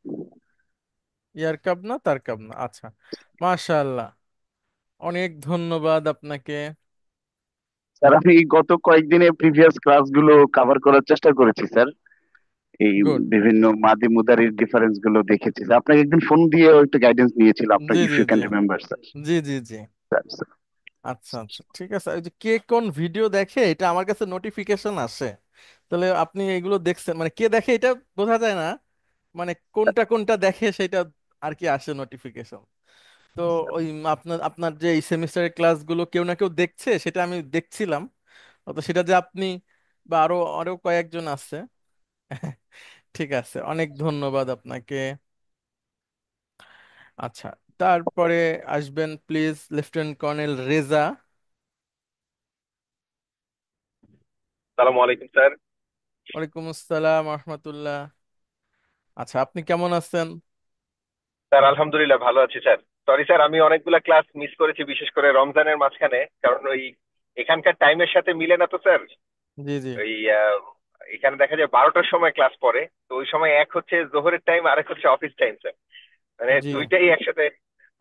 ইয়ার কাপ না তার কাপ না, আচ্ছা। মাশাআল্লাহ, অনেক ধন্যবাদ আপনাকে। স্যার আমি গত কয়েকদিনে প্রিভিয়াস ক্লাসগুলো কভার করার চেষ্টা করেছি স্যার। এই গুড। বিভিন্ন মাদি মুদারির ডিফারেন্স গুলো দেখেছি স্যার। আপনাকে একদিন ফোন দিয়ে একটু গাইডেন্স নিয়েছিল আপনার, জি ইফ জি ইউ জি ক্যান রিমেম্বার স্যার। জি জি জি। স্যার, আচ্ছা আচ্ছা, ঠিক আছে। ওই যে কে কোন ভিডিও দেখে এটা আমার কাছে নোটিফিকেশন আসে, তাহলে আপনি এগুলো দেখছেন, মানে কে দেখে এটা বোঝা যায় না, মানে কোনটা কোনটা দেখে সেটা আর কি আসে নোটিফিকেশন। তো ওই আপনার আপনার যে এই সেমিস্টারের ক্লাসগুলো কেউ না কেউ দেখছে সেটা আমি দেখছিলাম। তো সেটা যে আপনি বা আরো আরো কয়েকজন আছে। ঠিক আছে, অনেক ধন্যবাদ আপনাকে। আচ্ছা, তারপরে আসবেন প্লিজ লেফটেন্যান্ট কর্নেল রেজা। সালামু আলাইকুম স্যার। ওয়ালাইকুম আসসালাম রহমতুল্লাহ। আচ্ছা, আপনি কেমন আছেন? স্যার আলহামদুলিল্লাহ ভালো আছি স্যার। সরি স্যার, আমি অনেকগুলা ক্লাস মিস করেছি, বিশেষ করে রমজানের মাঝখানে, কারণ ওই এখানকার টাইমের সাথে মিলে না তো স্যার। জি জি। ওই এখানে দেখা যায় 12টার সময় ক্লাস পড়ে, তো ওই সময় এক হচ্ছে জোহরের টাইম, আরেক হচ্ছে অফিস টাইম স্যার। মানে জি। দুইটাই একসাথে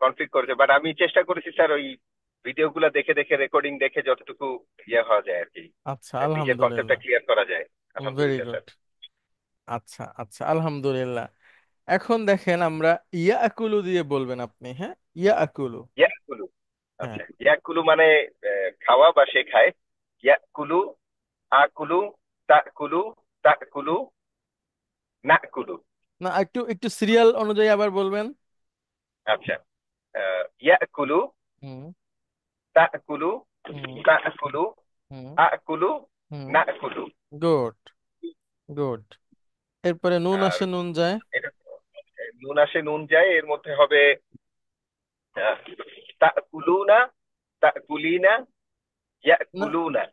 কনফ্লিক্ট করেছে, বাট আমি চেষ্টা করেছি স্যার ওই ভিডিও গুলা দেখে দেখে, রেকর্ডিং দেখে যতটুকু ইয়ে হওয়া যায় আর কি, আচ্ছা, নিজের কনসেপ্টটা আলহামদুলিল্লাহ। ক্লিয়ার করা যায়। ভেরি আলহামদুলিল্লাহ স্যার। গুড। আচ্ছা আচ্ছা, আলহামদুলিল্লাহ। এখন দেখেন আমরা ইয়া আকুলু দিয়ে বলবেন আপনি, হ্যাঁ? ইয়া আকুলু। ইয়াকুলু। হ্যাঁ। আচ্ছা, ইয়াকুলু মানে খাওয়া বা সে খায়। ইয়াকুলু, আকুলু, তাকুলু, তাকুলু, নাকুলু। না, একটু একটু সিরিয়াল অনুযায়ী আবার বলবেন। আচ্ছা, ইয়াকুলু, হুম। তাকুলু, হুম। তাকুলু, হুম। আকুলু, হুম। নাকুলু। গুড। গুড। এরপরে নুন আর আসে নুন যায়। এটা নুন আসে নুন যায়, এর মধ্যে হবে তাকুলুনা, তাকুলিনা, না, ইয়াকুলুনা।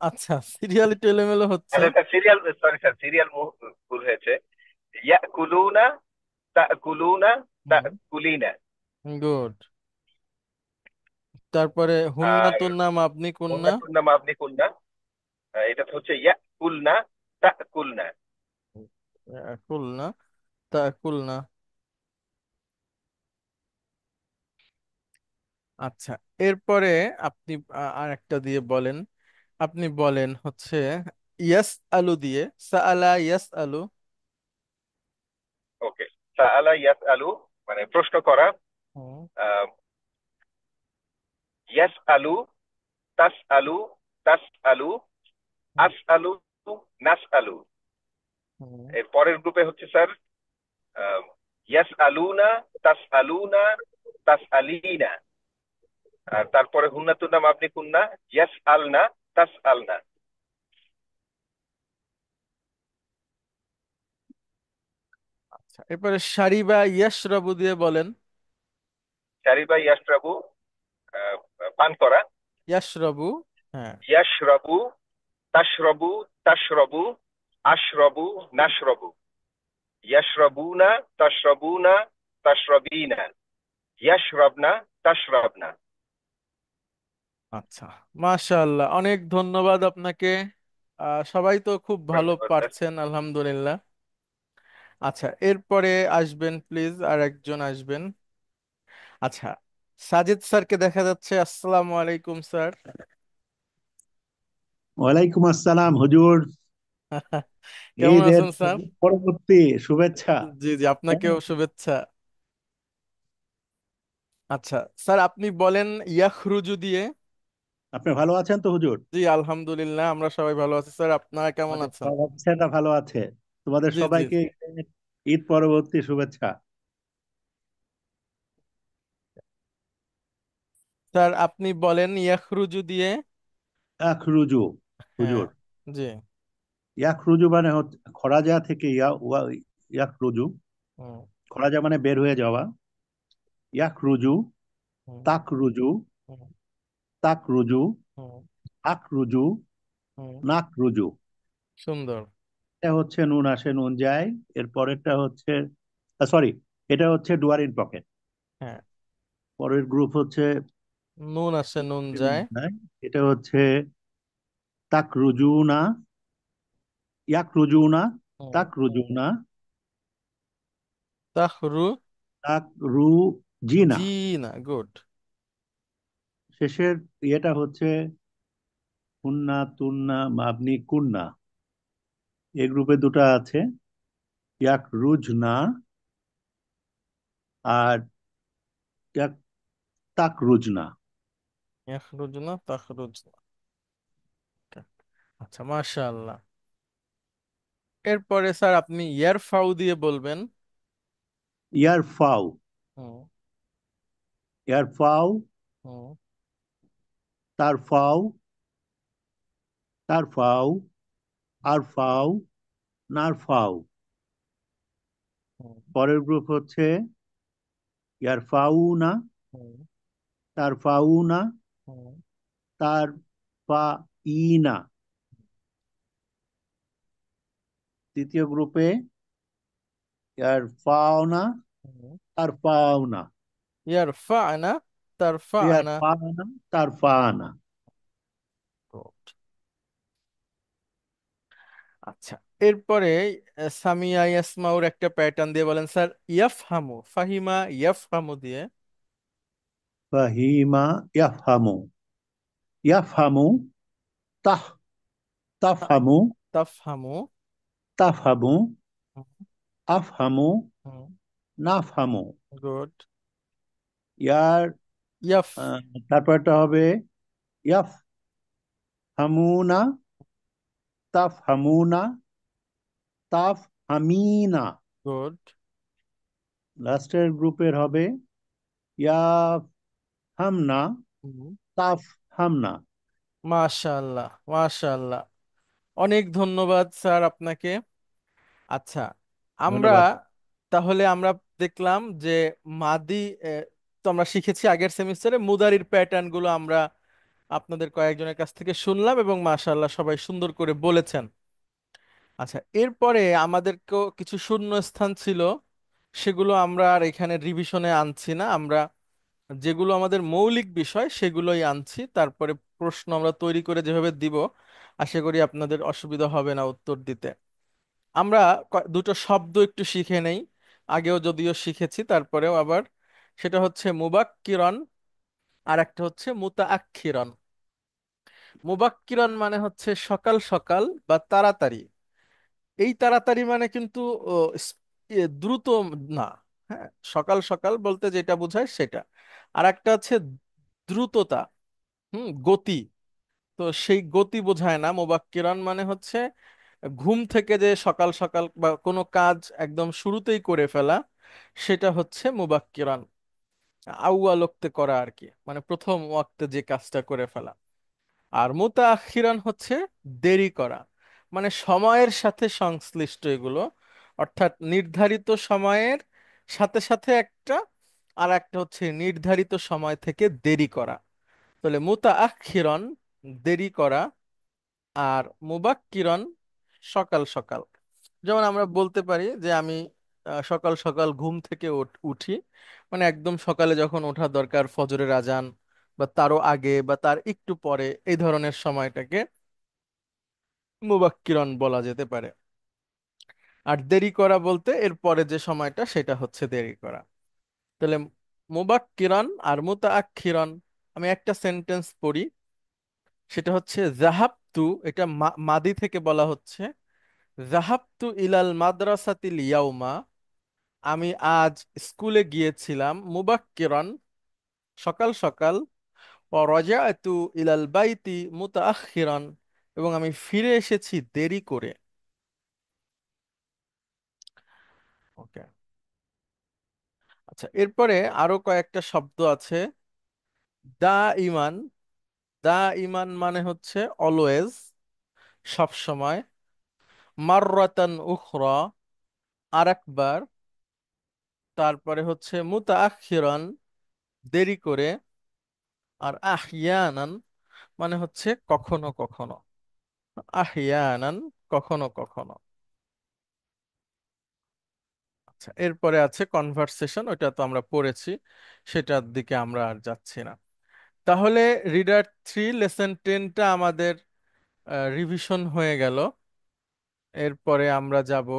আচ্ছা, সিরিয়াল একটু এলোমেলো হচ্ছে। আচ্ছা sir, serial, sorry sir, serial ভুল হয়েছে। ইয়াকুলুনা, তাকুলুনা, তাকুলিনা। গুড। তারপরে হুন্না আর তুন্না মাবনি কুন্না। কন্যা কন্যা মাবনি কন্যা, এটা তো হচ্ছে ইয়াকুলনা, তাকুলনা। কুলনা তা কুলনা। আচ্ছা, এরপরে আপনি আর একটা দিয়ে বলেন। আপনি বলেন হচ্ছে ইয়াস আলু দিয়ে, সাআলা ইয়াস আলু। ওকে, সাআলা ইয়াসআলু মানে প্রশ্ন করা। হুম। ইয়াসআলু, তাসআলু, তাসআলু, হুম। আসআলু, নাসআলু। হুম। এর পরের গ্রুপে হচ্ছে স্যার ইয়াসআলুনা, তাসআলুনা, তাসআলিনা। আর তারপরে হুন্নাতুন্না মাবনি কুন্না, ইয়াসআলনা, তাসআলনা। আচ্ছা, এরপরে সারিবা ইয়াশরাবু দিয়ে বলেন। শারিবা ইয়াশরাবু, আহ, পান করা। ইয়াশরাবু। হ্যাঁ। ইয়াশরাবু, তাশরাবু, তাশরাবু, আশরাবু, নাশরাবু। ইয়াশরাবুনা, তাশরাবুনা, তাশরাবিনা, ইয়াশরাবনা, তাশরাবনা। আচ্ছা, মাশাআল্লাহ, অনেক ধন্যবাদ আপনাকে। সবাই তো খুব ভালো ধন্যবাদ স্যার। পারছেন, আলহামদুলিল্লাহ। আচ্ছা, এরপরে আসবেন প্লিজ, আর একজন আসবেন। আচ্ছা, সাজিদ স্যারকে দেখা যাচ্ছে। আসসালামু আলাইকুম স্যার। ওয়ালাইকুম আসসালাম হুজুর। কেমন ঈদের আছেন স্যার? পরবর্তী শুভেচ্ছা। জি জি, আপনাকেও শুভেচ্ছা। আচ্ছা স্যার, আপনি বলেন ইয়াখরুজু দিয়ে। আপনি ভালো আছেন তো হুজুর? জি আলহামদুলিল্লাহ, আমরা সবাই ভালো আছি স্যার, আপনারা কেমন আমাদের আছেন? বাচ্চাটা ভালো আছে। তোমাদের জি জি সবাইকে জি। ঈদ পরবর্তী শুভেচ্ছা। স্যার আপনি বলেন ইয়াখরুজু দিয়ে। ইয়াখরুজু হ্যাঁ। হুজুর। জি। ইয়াখরুজু মানে হচ্ছে খরাজা থেকে ইয়াখরুজু। হুম। খরাজা মানে বের হয়ে যাওয়া। ইয়াখরুজু, হুম। তাকরুজু, হুম। তাকরুজু, হুম। আকরুজু, হুম। নাকরুজু। সুন্দর। এটা হচ্ছে নুন আসে নুন যায়। এর পরেরটা হচ্ছে সরি, এটা হচ্ছে ডুয়ার ইন পকেট। হ্যাঁ। পরের গ্রুপ হচ্ছে নুন আসে নুন যায়। এটা হচ্ছে তাক রুজুনা, ইয়াক রুজুনা, হুম। তাক রুজুনা, তাহরু তাক রুজিনা। জিনা, গুড। শেষের ইয়েটা হচ্ছে হুন্না, তুন্না, মাবনি, কুন্না। এই গ্রুপে দুটো আছে, ইয়াক রুজনা আর ইয়াক তাক রুজনা। ইয়াখরুজনা তাখরুজনা। আচ্ছা, মাশাআল্লাহ। এরপরে স্যার আপনি ইয়ারফাউ দিয়ে বলবেন। ইয়ার ফাও, হুম। ইয়ার ফাও, হুম। তার ফাও, তার ফাও, আর ফাও, নার ফাও। হুম। পরের গ্রুপ হচ্ছে ইয়ার ফাউনা, হুম। তার ফাউনা, হুম। তার ফা ইনা। তৃতীয় গ্রুপে ইয়ার ফাওনা, হুম। তার ফাওনা, ইয়ারফা'না ইয়ার তারফা'না। ফানা, তার ফানা। গুড। আচ্ছা, এরপরে সামিয়া ইয়াসমাউর একটা প্যাটার্ন দিয়ে বলেন স্যার। ইয়াফহামু, ফাহিমা ইয়াফহামু দিয়ে। ফাহিমা ইয়াফহামু, ইয়াফহামু, তাহ, তাফহামু, তাফহামু। তাফহামু, আফহামু, নাফহামু। গুড। ইয়ার ইয়াফ। তারপরটা হবে ইয়াফ হামুনা, তাফ হামুনা, তাফ হামিনা। গুড। লাস্টের গ্রুপের হবে ইয়াফ হামনা, তাফ হামনা। মাশাআল্লাহ, মাশাআল্লাহ। অনেক ধন্যবাদ স্যার আপনাকে। আচ্ছা, আমরা ধন্যবাদ। তাহলে আমরা দেখলাম যে মাদি, তো আমরা শিখেছি আগের সেমিস্টারে মুদারির প্যাটার্ন গুলো আমরা আপনাদের কয়েকজনের কাছ থেকে শুনলাম, এবং মাশাআল্লাহ সবাই সুন্দর করে বলেছেন। আচ্ছা, এরপরে আমাদেরকেও কিছু শূন্য স্থান ছিল, সেগুলো আমরা আর এখানে রিভিশনে আনছি না। আমরা যেগুলো আমাদের মৌলিক বিষয় সেগুলোই আনছি, তারপরে প্রশ্ন আমরা তৈরি করে যেভাবে দিব আশা করি আপনাদের অসুবিধা হবে না উত্তর দিতে। আমরা দুটো শব্দ একটু শিখে নেই, আগেও যদিও শিখেছি তারপরেও আবার। সেটা হচ্ছে মুবাক্কিরন, আর একটা হচ্ছে মুতাআক্ষিরন। মুবাক্কিরন মানে হচ্ছে সকাল সকাল বা তাড়াতাড়ি। এই তাড়াতাড়ি মানে কিন্তু ও, দ্রুত না। হ্যাঁ, সকাল সকাল বলতে যেটা বোঝায় সেটা। আর একটা হচ্ছে দ্রুততা, গতি। তো সেই গতি বোঝায় না। মুবাক্কিরান মানে হচ্ছে ঘুম থেকে যে সকাল সকাল বা কোনো কাজ একদম শুরুতেই করে ফেলা, সেটা হচ্ছে মুবাক্কিরান। আউয়াল ওক্তে করা আর কি, মানে প্রথম ওয়াক্তে যে কাজটা করে ফেলা। আর মুতাআখিরান হচ্ছে দেরি করা, মানে সময়ের সাথে সংশ্লিষ্ট এগুলো। অর্থাৎ নির্ধারিত সময়ের সাথে সাথে একটা, আর একটা হচ্ছে নির্ধারিত সময় থেকে দেরি করা। তাহলে মুতাআখিরন দেরি করা, আর মুবাক্কিরন সকাল সকাল। যেমন আমরা বলতে পারি যে আমি সকাল সকাল ঘুম থেকে উঠি, মানে একদম সকালে যখন ওঠা দরকার, ফজরের আজান বা তারও আগে বা তার একটু পরে, এই ধরনের সময়টাকে মুবাক্কিরন বলা যেতে পারে। আর দেরি করা বলতে এর পরে যে সময়টা সেটা হচ্ছে দেরি করা। তাহলে মুবাক্কিরন আর মুতাআখিরন। আমি একটা সেন্টেন্স পড়ি, সেটা হচ্ছে জাহাবতু, এটা মাদি থেকে বলা হচ্ছে। জাহাবতু ইলাল মাদ্রাসাতিল ইয়াউমা, আমি আজ স্কুলে গিয়েছিলাম। মুবাক্কিরান সকাল সকাল। ও রাজাতু ইলাল বাইতি মুতাআখিরান, এবং আমি ফিরে এসেছি দেরি করে। ওকে। আচ্ছা, এরপরে আরো কয়েকটা শব্দ আছে। দা ইমান। দা ইমান মানে হচ্ছে অলওয়েজ, সব সময়। মাররাতান উখরা, আরেকবার। তারপরে হচ্ছে মুতাআখিরান, দেরি করে। আর আহিয়ানান মানে হচ্ছে কখনো কখনো। আহিয়ানান, কখনো কখনো। আচ্ছা, এরপরে আছে কনভারসেশন, ওটা তো আমরা পড়েছি, সেটার দিকে আমরা আর যাচ্ছি না। তাহলে রিডার 3 লেসন 10টা আমাদের রিভিশন হয়ে গেল। এরপরে আমরা যাব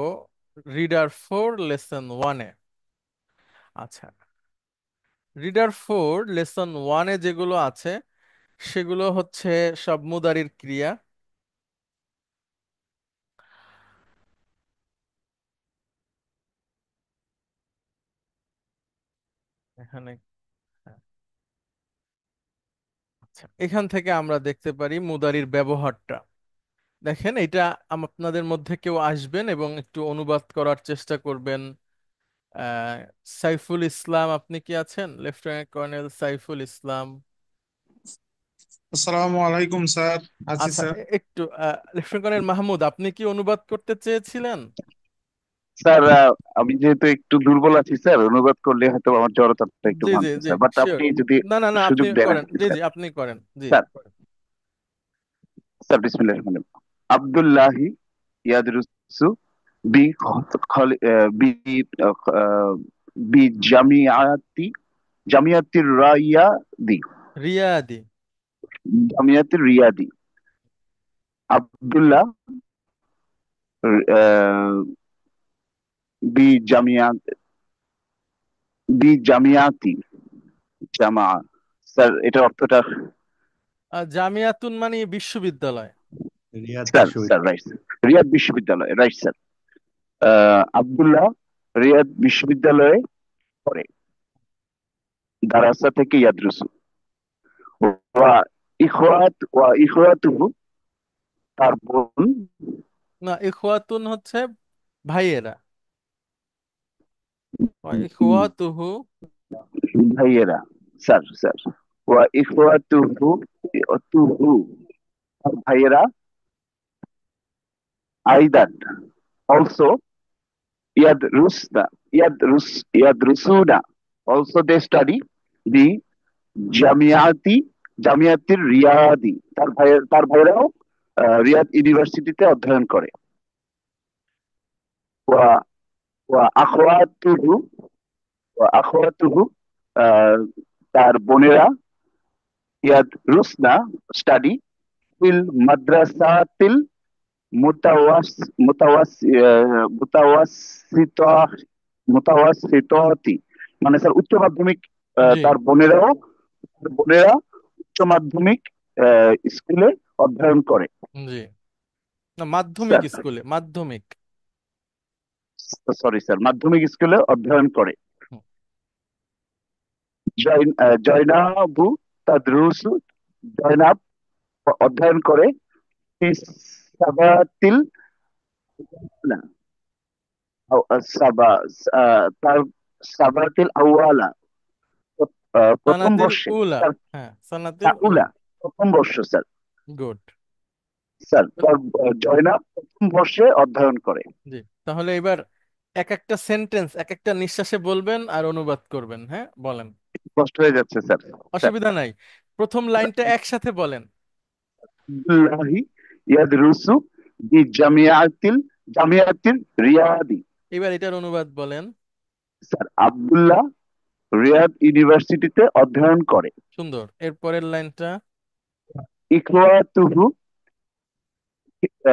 রিডার 4 লেসন 1-এ। আচ্ছা, রিডার 4 লেসন 1-এ যেগুলো আছে সেগুলো হচ্ছে সব মুদারির ক্রিয়া। এখানে, হ্যাঁ, আচ্ছা, এখান থেকে আমরা দেখতে পারি মুদারির ব্যবহারটা। দেখেন, এটা আপনাদের মধ্যে কেউ আসবেন এবং একটু অনুবাদ করার চেষ্টা করবেন। আহ, সাইফুল ইসলাম, আপনি কি আছেন? Lieutenant colonel Saiful Islam. আসসালামু আলাইকুম স্যার। আছি আচ্ছা, স্যার। একটু লেফটেন্যান্ট কর্নেল মাহমুদ, আপনি কি অনুবাদ করতে চেয়েছিলেন? স্যার, আমি যেহেতু একটু দুর্বল আছি স্যার, অনুবাদ করলে হয়তো আমার জড়তাটা একটু জি জি ভাঙতো জি, স্যার, বাট শিওর। আপনি যদি না না না, আপনি সুযোগ দেন আর করেন, কি জি স্যার। জি, আপনি করেন, জি স্যার, করেন। স্যার বিসমিল্লাহির রহমানির রহিম। আব্দুল্লাহি ইয়াদরুসু বি বি আহ, বি জামিয়াতির রাইয়াদি, রিয়াদি। জামিয়াতির রিয়াদি। আব্দুল্লাহ আহ, বি জামিয়াত বি জামিয়াতি জামা। স্যার, এটার অর্থটা? জামিয়াতুন মানে বিশ্ববিদ্যালয়। রিয়াদ স্যার, স্যার বিশ্ববিদ্যালয়। রাইট, রিয়াদ বিশ্ববিদ্যালয়, রাইট স্যার। আব্দুল্লাহ রিয়াদ বিশ্ববিদ্যালয়ে পড়ে। দারাসা থেকে ইয়াদরুসু। ওয়া ইখওয়াতুহু, তার বোন। না, ইখওয়াতুন হচ্ছে ভাইয়েরা। ইখওয়াতুহু। ভাইয়েরা। Sir, sir. ওয়া ইখওয়াতুহু, তুহু, তার ভাইয়েরা। আইদান, অলসো। ইয়াদরুসনা, ইয়াদরুসুনা, অলসো দে স্টাডি। দি জামিয়াতি, জামিয়াতির রিয়াদি, তার ভাইয়েরাও রিয়াদ ইউনিভার্সিটিতে অধ্যয়ন করে। ওয়া ওয়া আখওয়াতুহু, ওয়া আখওয়াতুহু, আহ, তার বোনেরা। ইয়াদ রুসনা, স্টাডি। ফিল মাদ্রাসাতিল মুতাওয়াস মুতাওয়াস মুতাওয়াসিত মুতাওয়াসিততি, মানে স্যার উচ্চ মাধ্যমিক। জি তার বোনেরা উচ্চ মাধ্যমিক স্কুলে অধ্যয়ন করে। জি, না, মাধ্যমিক স্যার, স্কুলে, মাধ্যমিক। সরি স্যার, মাধ্যমিক স্কুলে অধ্যয়ন করে। হুম। জয়নাবু তাদরুসু, জয়নাব অধ্যয়ন করে। ফি সাবাতিল, না, সাবা, তার সাবাতিল আউয়ালা, প্রথম সানাতিল বর্ষে। উলা। স্যার, হ্যাঁ, সানাতিল উলা, উলা। প্রথম বর্ষ স্যার। গুড। স্যার, তার জয়নাব প্রথম বর্ষে অধ্যয়ন করে। জি, তাহলে এবার এক একটা সেন্টেন্স এক একটা নিঃশ্বাসে বলবেন আর অনুবাদ করবেন। হ্যাঁ, বলেন। কষ্ট হয়ে যাচ্ছে স্যার। স্যার, অসুবিধা নাই, প্রথম লাইনটা একসাথে বলেন। আব্দুল্লাহি ইয়াদরুসু বি জামিয়াতিল রিয়াদি। এবার এটার অনুবাদ বলেন। স্যার, আব্দুল্লাহ রিয়াদ ইউনিভার্সিটিতে অধ্যয়ন করে। সুন্দর, এর পরের লাইনটা। ইখওয়াতুহু,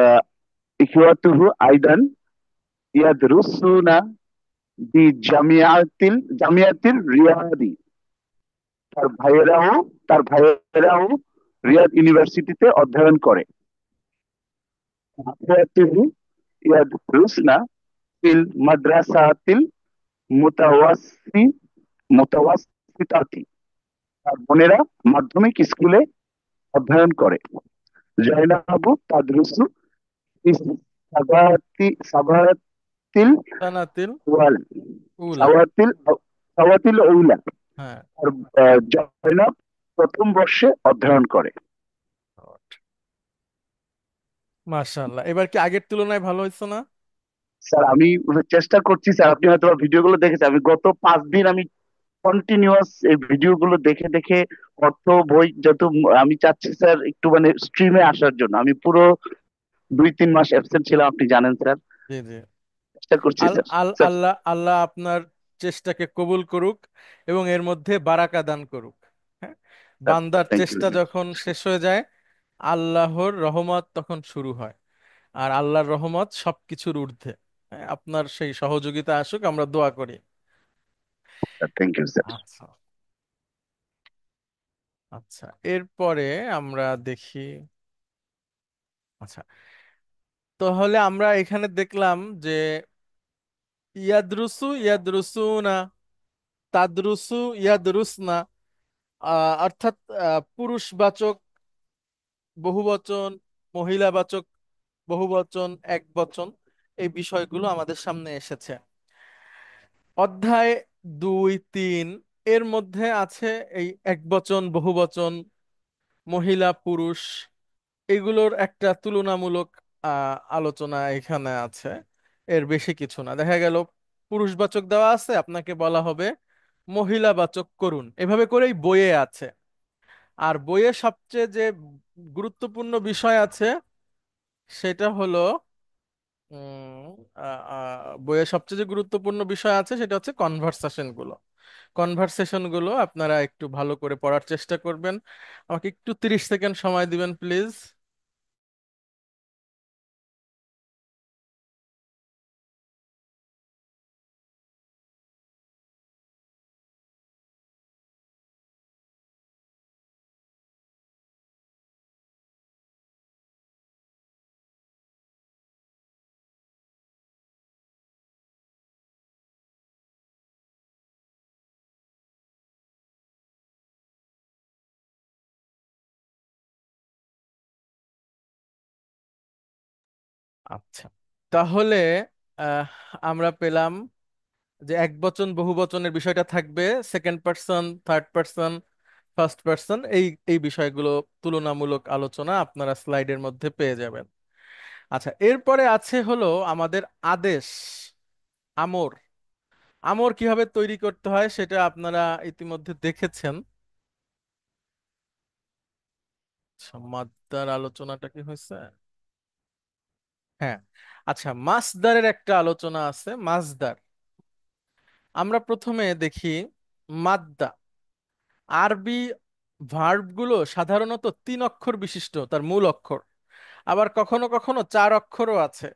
আহ, ইখওয়াতুহু আইদান ইয়াদরুসুনা বি জামিয়াতিল রিয়াদি, তার ভাইয়েরাও রিয়াদ ইউনিভার্সিটিতে অধ্যয়ন করে। ইখওয়াতুহু ইয়াদরুসনা ফিল মাদ্রাসাতিল মুতাওয়াসসি মুতাওয়াসসিতাতি, তার বোনেরা মাধ্যমিক স্কুলে অধ্যয়ন করে। জয়নাবু তাদরুসু ফিস সাবাতিল সানাতিল ওয়াল উলা। সাওয়াতিল সাওয়াতিল উলা, হ্যাঁ। আর জয়নাব প্রথম বর্ষে অধ্যয়ন করে। মাশাআল্লাহ, এবার কি আগের তুলনায় ভালো হয়েছে না? স্যার, আমি চেষ্টা করছি স্যার, আপনি হয়তো ভিডিওগুলো দেখেছেন, আমি গত 5 দিন আমি কন্টিনিউয়াস এই ভিডিওগুলো দেখে দেখে অর্থ বই যত, আমি চাচ্ছি স্যার একটু মানে স্ট্রিমে আসার জন্য। আমি পুরো 2-3 মাস অ্যাবসেন্ট ছিলাম, আপনি জানেন স্যার। জি জি। চেষ্টা করছি আল স্যার। আল স্যার, আল্লাহ আল্লাহ আপনার চেষ্টাকে কবুল করুক এবং এর মধ্যে বারাকা দান করুক। হ্যাঁ, স্যার, বান্দার থ্যাংক ইউ চেষ্টা স্যার। যখন শেষ হয়ে যায়, আল্লাহর রহমত তখন শুরু হয়। আর আল্লাহর রহমত সবকিছুর ঊর্ধ্বে। হ্যাঁ, আপনার সেই সহযোগিতা আসুক, আমরা দোয়া করি। Thank you sir. আচ্ছা, আচ্ছা, এরপরে আমরা দেখি। আচ্ছা, তাহলে আমরা এখানে দেখলাম যে ইয়াদরুসু ইয়াদরুসুনা, তাদরুসু ইয়াদরুসনা, অর্থাৎ পুরুষবাচক বহুবচন, মহিলাবাচক বহুবচন, একবচন, এই বিষয়গুলো আমাদের সামনে এসেছে। অধ্যায় 2, 3 এর মধ্যে আছে এই একবচন, বহুবচন, মহিলা, পুরুষ, এগুলোর একটা তুলনামূলক আলোচনা এখানে আছে। এর বেশি কিছু না। দেখা গেল পুরুষবাচক দেওয়া আছে, আপনাকে বলা হবে মহিলাবাচক করুন, এভাবে করেই বইয়ে আছে। আর বইয়ে সবচেয়ে যে গুরুত্বপূর্ণ বিষয় আছে সেটা হলো উম, বইয়ে সবচেয়ে যে গুরুত্বপূর্ণ বিষয় আছে সেটা হচ্ছে কনভারসেশন গুলো। কনভারসেশন গুলো আপনারা একটু ভালো করে পড়ার চেষ্টা করবেন। আমাকে একটু 30 সেকেন্ড সময় দিবেন প্লিজ। আচ্ছা, তাহলে আহ, আমরা পেলাম যে এক বচন বহু বচনের বিষয়টা থাকবে, second person, third person, first person, এই এই বিষয়গুলো তুলনামূলক আলোচনা আপনারা স্লাইডের মধ্যে পেয়ে যাবেন। আচ্ছা, এরপরে আছে হলো আমাদের আদেশ, আমর। আমর কিভাবে তৈরি করতে হয় সেটা আপনারা ইতিমধ্যে দেখেছেন। আচ্ছা, মাদ্দার আলোচনাটা কি হয়েছে? হ্যাঁ। আচ্ছা, মাসদারের একটা আলোচনা আছে, মাসদার। আমরা প্রথমে দেখি মাদ্দা। আরবি ভার্বগুলো সাধারণত 3 অক্ষর বিশিষ্ট, তার মূল অক্ষর। আবার কখনো কখনো 4 অক্ষরও আছে।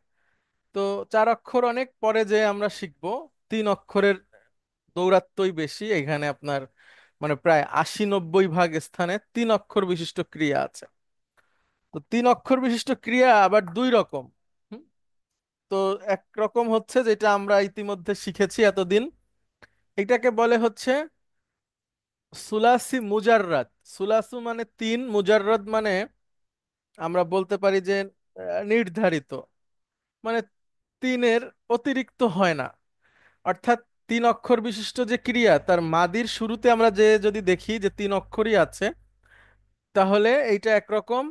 তো 4 অক্ষর অনেক পরে যে আমরা শিখবো। 3 অক্ষরের দৌরাত্ম্যই বেশি এখানে আপনার, মানে প্রায় 80-90 ভাগ স্থানে 3 অক্ষর বিশিষ্ট ক্রিয়া আছে। তো 3 অক্ষর বিশিষ্ট ক্রিয়া আবার 2 রকম। হুম? তো একরকম হচ্ছে যেটা আমরা ইতিমধ্যে শিখেছি এতদিন, এটাকে বলে হচ্ছে সুলাসি মুজাররাদ। সুলাসু মানে 3, মুজাররাদ মানে আমরা বলতে পারি যে নির্ধারিত, মানে 3-এর অতিরিক্ত হয় না। অর্থাৎ 3 অক্ষর বিশিষ্ট যে ক্রিয়া, তার মাদির শুরুতে আমরা যে যদি দেখি যে 3 অক্ষরই আছে, তাহলে এইটা একরকম।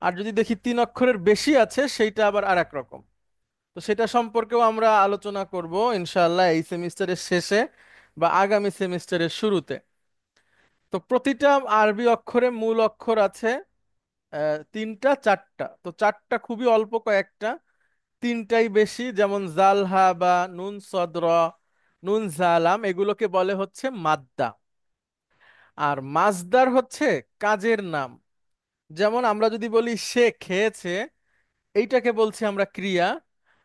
আর যদি দেখি 3 অক্ষরের বেশি আছে, সেইটা আবার আর এক রকম। তো সেটা সম্পর্কেও আমরা আলোচনা করব ইনশাআল্লাহ এই সেমিস্টারের শেষে বা আগামী সেমিস্টারের শুরুতে। তো প্রতিটা আরবি অক্ষরে মূল অক্ষর আছে 3টা 4টা। তো 4টা খুবই অল্প কয়েকটা, 3টাই বেশি। যেমন জালহা বা নুন সদর, নুন জালাম, এগুলোকে বলে হচ্ছে মাদ্দা। আর মাসদার হচ্ছে কাজের নাম। যেমন আমরা যদি বলি সে খেয়েছে, এইটাকে বলছি আমরা ক্রিয়া।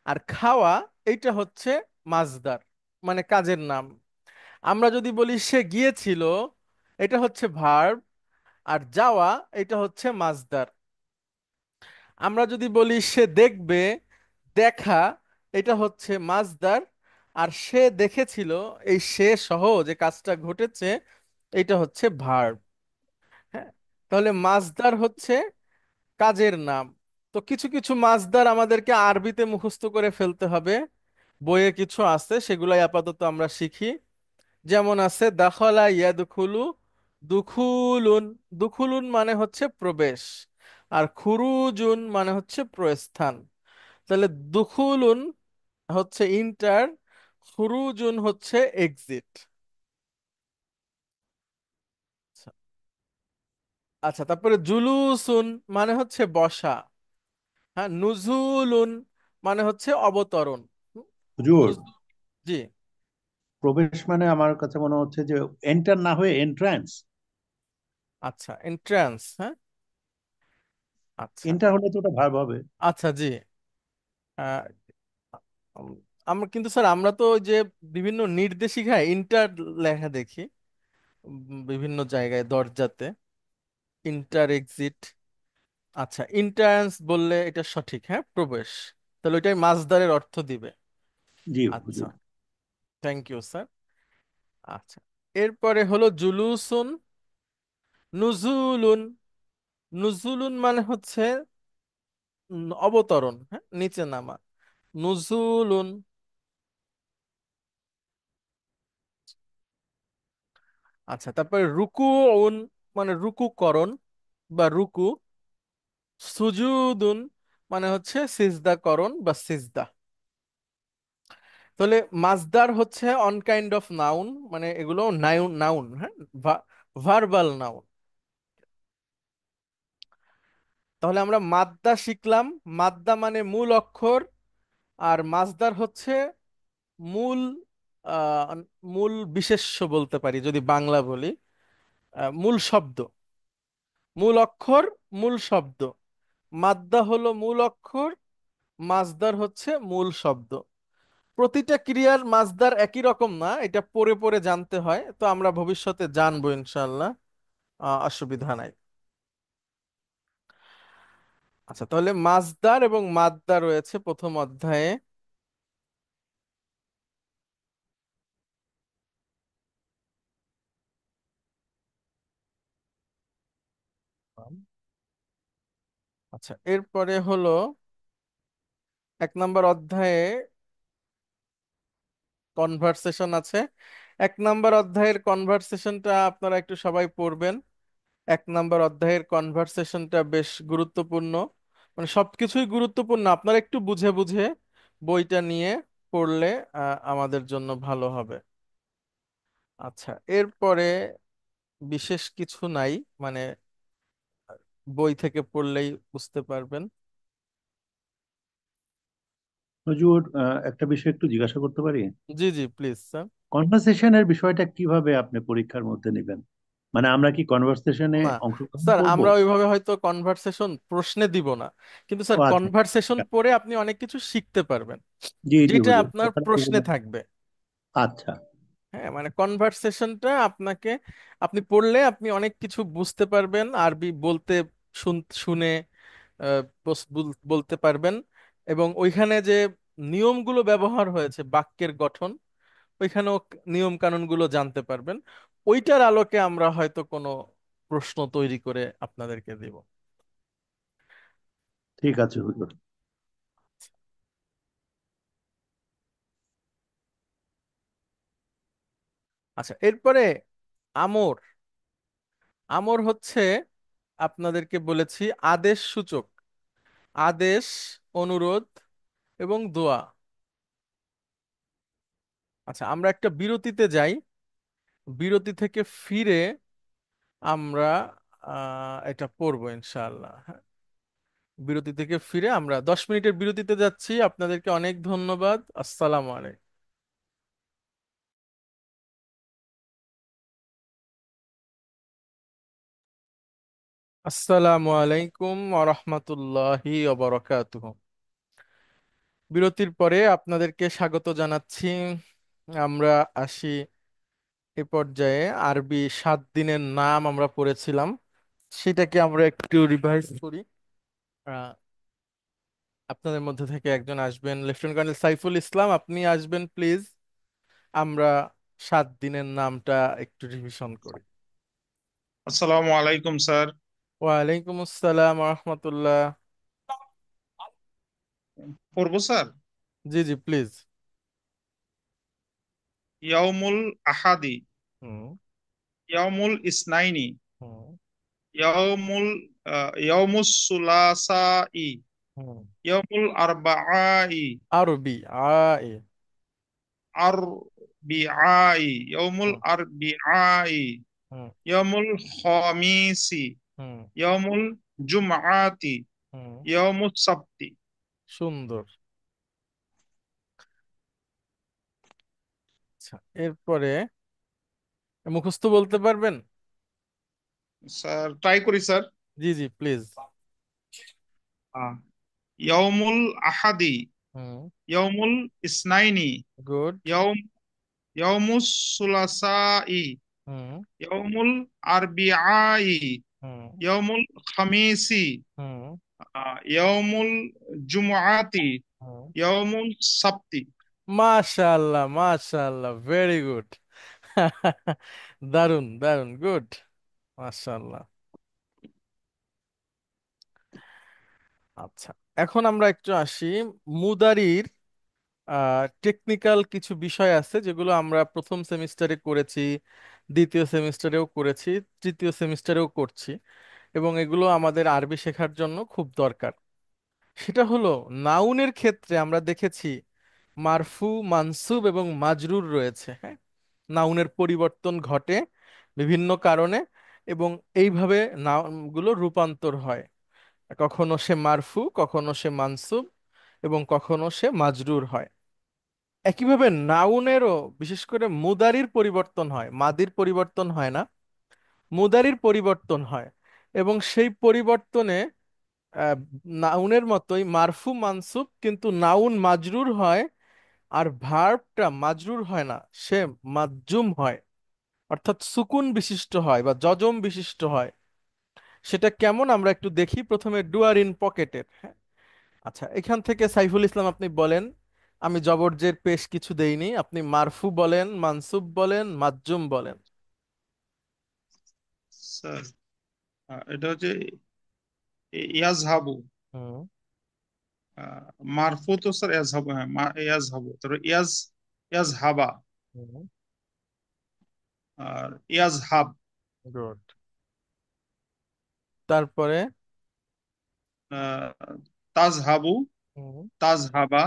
আর খাওয়া, এইটা হচ্ছে মাসদার, মানে কাজের নাম। আমরা যদি বলি সে গিয়েছিল, এটা হচ্ছে ভার্ব। আর যাওয়া, এটা হচ্ছে মাসদার। আমরা যদি বলি সে দেখবে, দেখা, এটা হচ্ছে মাসদার। আর সে দেখেছিল, এই সে সহ যে কাজটা ঘটেছে, এটা হচ্ছে ভার্ব। হ্যাঁ, তাহলে মাসদার হচ্ছে কাজের নাম। তো কিছু কিছু মাসদার আমাদেরকে আরবিতে মুখস্থ করে ফেলতে হবে। বইয়ে কিছু আছে, সেগুলাই আপাতত আমরা শিখি। যেমন আছে দাখলা ইয়াদখুলু, দুখুলুন। দুখুলুন মানে হচ্ছে প্রবেশ, আর খুরুজুন মানে হচ্ছে প্রস্থান। তাহলে দুখুলুন হচ্ছে ইন্টার, খুরুজুন হচ্ছে এক্সিট। আচ্ছা, তারপরে জুলুসুন মানে হচ্ছে বসা। হ্যাঁ, নুজুলুন মানে হচ্ছে অবতরণ। হুজুর, জি। প্রবেশ মানে আমার কাছে মনে হচ্ছে যে এন্টার না হয়ে এন্ট্রান্স। আচ্ছা, এন্ট্রান্স, হ্যাঁ। আচ্ছা। এন্টার হলে তো ওটা ভার্ব হবে। আচ্ছা, জি। আহ, উম, আমরা কিন্তু স্যার, আমরা তো ওই যে বিভিন্ন নির্দেশিকায় ইন্টার লেখা দেখি, বিভিন্ন জায়গায় দরজাতে ইন্টার এক্সিট। আচ্ছা, ইন্ট্রান্স বললে এটা সঠিক, হ্যাঁ, প্রবেশ। তাহলে ওইটাই মাসদারের অর্থ দিবে। জি আচ্ছা, হুজুর। Thank you sir. আচ্ছা, এরপরে হলো জুলুসুন, নুজুলুন। নুজুলুন মানে হচ্ছে অবতরণ, হ্যাঁ, নিচে নামা। নুজুলুন। আচ্ছা, তারপরে রুকুউন মানে রুকুকরণ বা রুকু। সুজুদুন মানে হচ্ছে সিজদাকরণ বা সিজদা। তাহলে মাসদার হচ্ছে অন কাইন্ড অফ নাউন, মানে এগুলো নাউন নাউন, হ্যাঁ, ভার্বাল নাউন। তাহলে আমরা মাদ্দা শিখলাম। মাদ্দা মানে মূল অক্ষর, আর মাসদার হচ্ছে মূল, আহ, মূল বিশেষ্য বলতে পারি যদি বাংলা বলি। মূল শব্দ, মূল অক্ষর, মূল শব্দ। মাদ্দা হলো মূল অক্ষর, মাসদার হচ্ছে মূল শব্দ। প্রতিটা ক্রিয়ার মাসদার একই রকম না, এটা পড়ে পড়ে জানতে হয়, তো আমরা ভবিষ্যতে জানবো ইনশাল্লাহ। অসুবিধা নাই। আচ্ছা, তাহলে মাসদার এবং মাদ্দা রয়েছে প্রথম অধ্যায়ে। আচ্ছা, এরপরে হলো 1 নম্বর অধ্যায়ে কনভারসেশন আছে। 1 নম্বর অধ্যায়ের কনভারসেশনটা আপনারা একটু সবাই পড়বেন। 1 নম্বর অধ্যায়ের কনভারসেশনটা বেশ গুরুত্বপূর্ণ, মানে সবকিছুই গুরুত্বপূর্ণ। আপনারা একটু বুঝে বুঝে বইটা নিয়ে পড়লে আমাদের জন্য ভালো হবে। আচ্ছা, এরপরে বিশেষ কিছু নাই, মানে বই থেকে পড়লেই বুঝতে পারবেন। হুজুর, একটা বিষয় একটু জিজ্ঞাসা করতে পারি? জি জি, প্লিজ স্যার। কনভারসেশনের বিষয়টা কিভাবে আপনি পরীক্ষার মধ্যে নেবেন? মানে আমরা কি কনভারসেশনে না অংশগ্রহণ স্যার, করব? আমরা ওইভাবে হয়তো কনভারসেশন প্রশ্নে দিব না, কিন্তু ও স্যার আচ্ছা। কনভারসেশন পড়ে আপনি অনেক কিছু শিখতে পারবেন, জি জি যেটা হুজুর, আপনার ওখানে প্রশ্নে এগুলো। থাকবে। আচ্ছা। হ্যাঁ, মানে কনভারসেশনটা আপনাকে, আপনি পড়লে আপনি অনেক কিছু বুঝতে পারবেন, আরবি বলতে শুনে বলতে পারবেন। এবং ওইখানে যে নিয়মগুলো ব্যবহার হয়েছে বাক্যের গঠন, ওইখানেও নিয়ম কানুনগুলো জানতে পারবেন। ওইটার আলোকে আমরা হয়তো কোনো প্রশ্ন তৈরি করে আপনাদেরকে দেব। ঠিক আছে হুজুর। আচ্ছা, এরপরে আমর। আমর হচ্ছে, আপনাদেরকে বলেছি, আদেশ সূচক। আদেশ, অনুরোধ এবং দোয়া। আচ্ছা, আমরা একটা বিরতিতে যাই, বিরতি থেকে ফিরে আমরা এটা পড়বো ইনশাআল্লাহ, হ্যাঁ। বিরতি থেকে ফিরে আমরা 10 মিনিটের বিরতিতে যাচ্ছি। আপনাদেরকে অনেক ধন্যবাদ। আসসালামু আলাইকুম। আসসালামু আলাইকুম ওয়া রাহমাতুল্লাহি ওয়া বারাকাতুহু। বিরতির পরে আপনাদেরকে স্বাগত জানাচ্ছি। আমরা আসি এ পর্যায়ে। আরবি 7 দিনের নাম আমরা পড়েছিলাম, সেটাকে আমরা একটু রিভাইজ করি। আহ, আপনাদের মধ্যে থেকে একজন আসবেন, লেফটেন্যান্ট কর্নেল সাইফুল ইসলাম, আপনি আসবেন প্লিজ। আমরা 7 দিনের নামটা একটু রিভিশন করি। আসসালামু আলাইকুম স্যার। ওয়ালাইকুম আসসালাম রহমতুল্লাহ। পড়বো স্যার। জি জি, প্লিজ। ইয়াউমুল আহাদি, হুম। ইয়াউমুল ইসনাইনি, হুম। ইয়াউমুল ইয়াউমুস সুলাসাই, হুম। ইয়াউমুল আরবাআই, আরবি আই। আরবিআই, ইয়াউমুল হুম। আরবিআই, হুম। ইয়াউমুল খামিসি, হুম। ইয়াউমুল জুমআতি, হুম। ইয়াউমুস সাবতি। সুন্দর। আচ্ছা, এরপরে মুখস্থ বলতে পারবেন? স্যার ট্রাই করি স্যার। জি জি, প্লিজ। আহ, ইয়াউমুল আহাদি, হুম। ইয়াউমুল ইসনাইনি, গুড। ইয়াউম ইয়াউমুস সুলাসাই, হুম। ইয়াউমুল আরবিআই, হুম। ইয়াউমুল খামিসি, হুম। ইয়াউমুল জুমআতি, হুম। ইয়াউমুল সাবতি। মাশাআল্লাহ, মাশাআল্লাহ, ভেরি গুড। দারুন দারুন, গুড। মাশাআল্লাহ। আচ্ছা, এখন আমরা একটু আসি মুদারির টেকনিক্যাল কিছু বিষয় আছে যেগুলো আমরা প্রথম সেমিস্টারে করেছি, দ্বিতীয় সেমিস্টারেও করেছি, তৃতীয় সেমিস্টারেও করছি, এবং এগুলো আমাদের আরবি শেখার জন্য খুব দরকার। সেটা হলো, নাউনের ক্ষেত্রে আমরা দেখেছি মারফু, মানসুব এবং মাজরুর রয়েছে। হ্যাঁ, নাউনের পরিবর্তন ঘটে বিভিন্ন কারণে, এবং এইভাবে নাউনগুলো রূপান্তর হয়। কখনো সে মারফু, কখনো সে মানসুব, এবং কখনো সে মাজরুর হয়। একইভাবে নাউনেরও বিশেষ করে মুদারির পরিবর্তন হয়, মাদির পরিবর্তন হয় না, মুদারির পরিবর্তন হয়। এবং সেই পরিবর্তনে আহ, নাউনের মতোই মারফু মানসুব, কিন্তু নাউন মাজরুর হয় আর ভার্বটা মাজরুর হয় না, সে মাজজুম হয়, অর্থাৎ সুকুন বিশিষ্ট হয় বা যজম বিশিষ্ট হয়। সেটা কেমন আমরা একটু দেখি। প্রথমে ডুয়ার ইন পকেটের। আচ্ছা, এখান থেকে সাইফুল ইসলাম আপনি বলেন। আমি জবরজের পেশ কিছু দেইনি, আপনি মারফু বলেন, মানসুব বলেন, মাজজুম বলেন। স্যার এটা হচ্ছে ইয়াজহাবু। হুম। মারফু তো স্যার ইয়াজহাবু, হ্যাঁ ইয়াজহাবু, তারপর ইয়াজহাবা, হুম। আর ইয়াজহাব, গুড। তারপরে? আহ, তাজহাবু, হুম। তাজহাবা,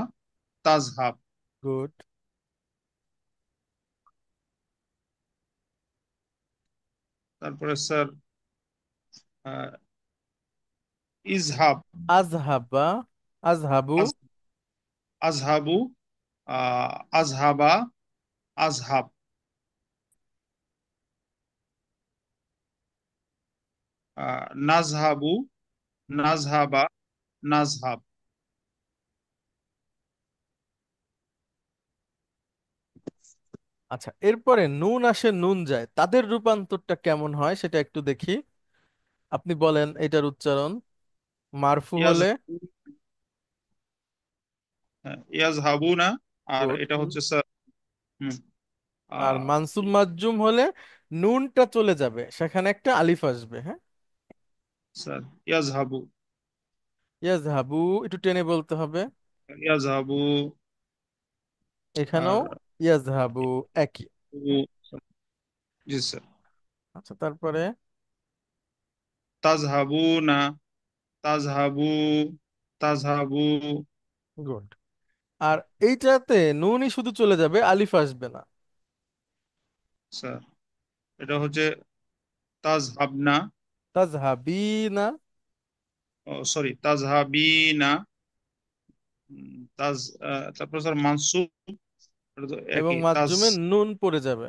তাজহাব। গুড। তারপরে স্যার আহ, ইজহাব, আজহাবা, আজহাবু। আজ আজহাবু, আজহাবা, আজহাব, নাজহাবু, হুম। নাজহাবা, নাজহাব। আচ্ছা, এরপরে নুন আসে নুন যায়, তাদের রূপান্তরটা কেমন হয় সেটা একটু দেখি। আপনি বলেন এটার উচ্চারণ। মারফু ইয়াজ হলে? ইয়াজহাবু না, আর গুড। এটা হচ্ছে স্যার হুম, আর আহ, মানসুব মাজজুম হলে নুনটা চলে যাবে, সেখানে একটা আলিফ আসবে। হ্যাঁ। স্যার ইয়াজহাবু, ইয়াজহাবু একটু টেনে বলতে হবে। ইয়াজহাবু, এখানেও আর ইয়াজহাবু, একই। হ্যাঁ? জি স্যার আচ্ছা, তারপরে? তাজহাবু না, তাজহাবু, তাজহাবু। গুড। আর এইটাতে নুনই শুধু চলে যাবে, আলিফ আসবে না। স্যার এটা হচ্ছে তাজহাবনা, তাজহাবিনা। সরি তাজহাবিনা, তাজ তারপর স্যার মানসুব, এটা তো এবং একই তাজ। মাজজুমে নুন পড়ে যাবে।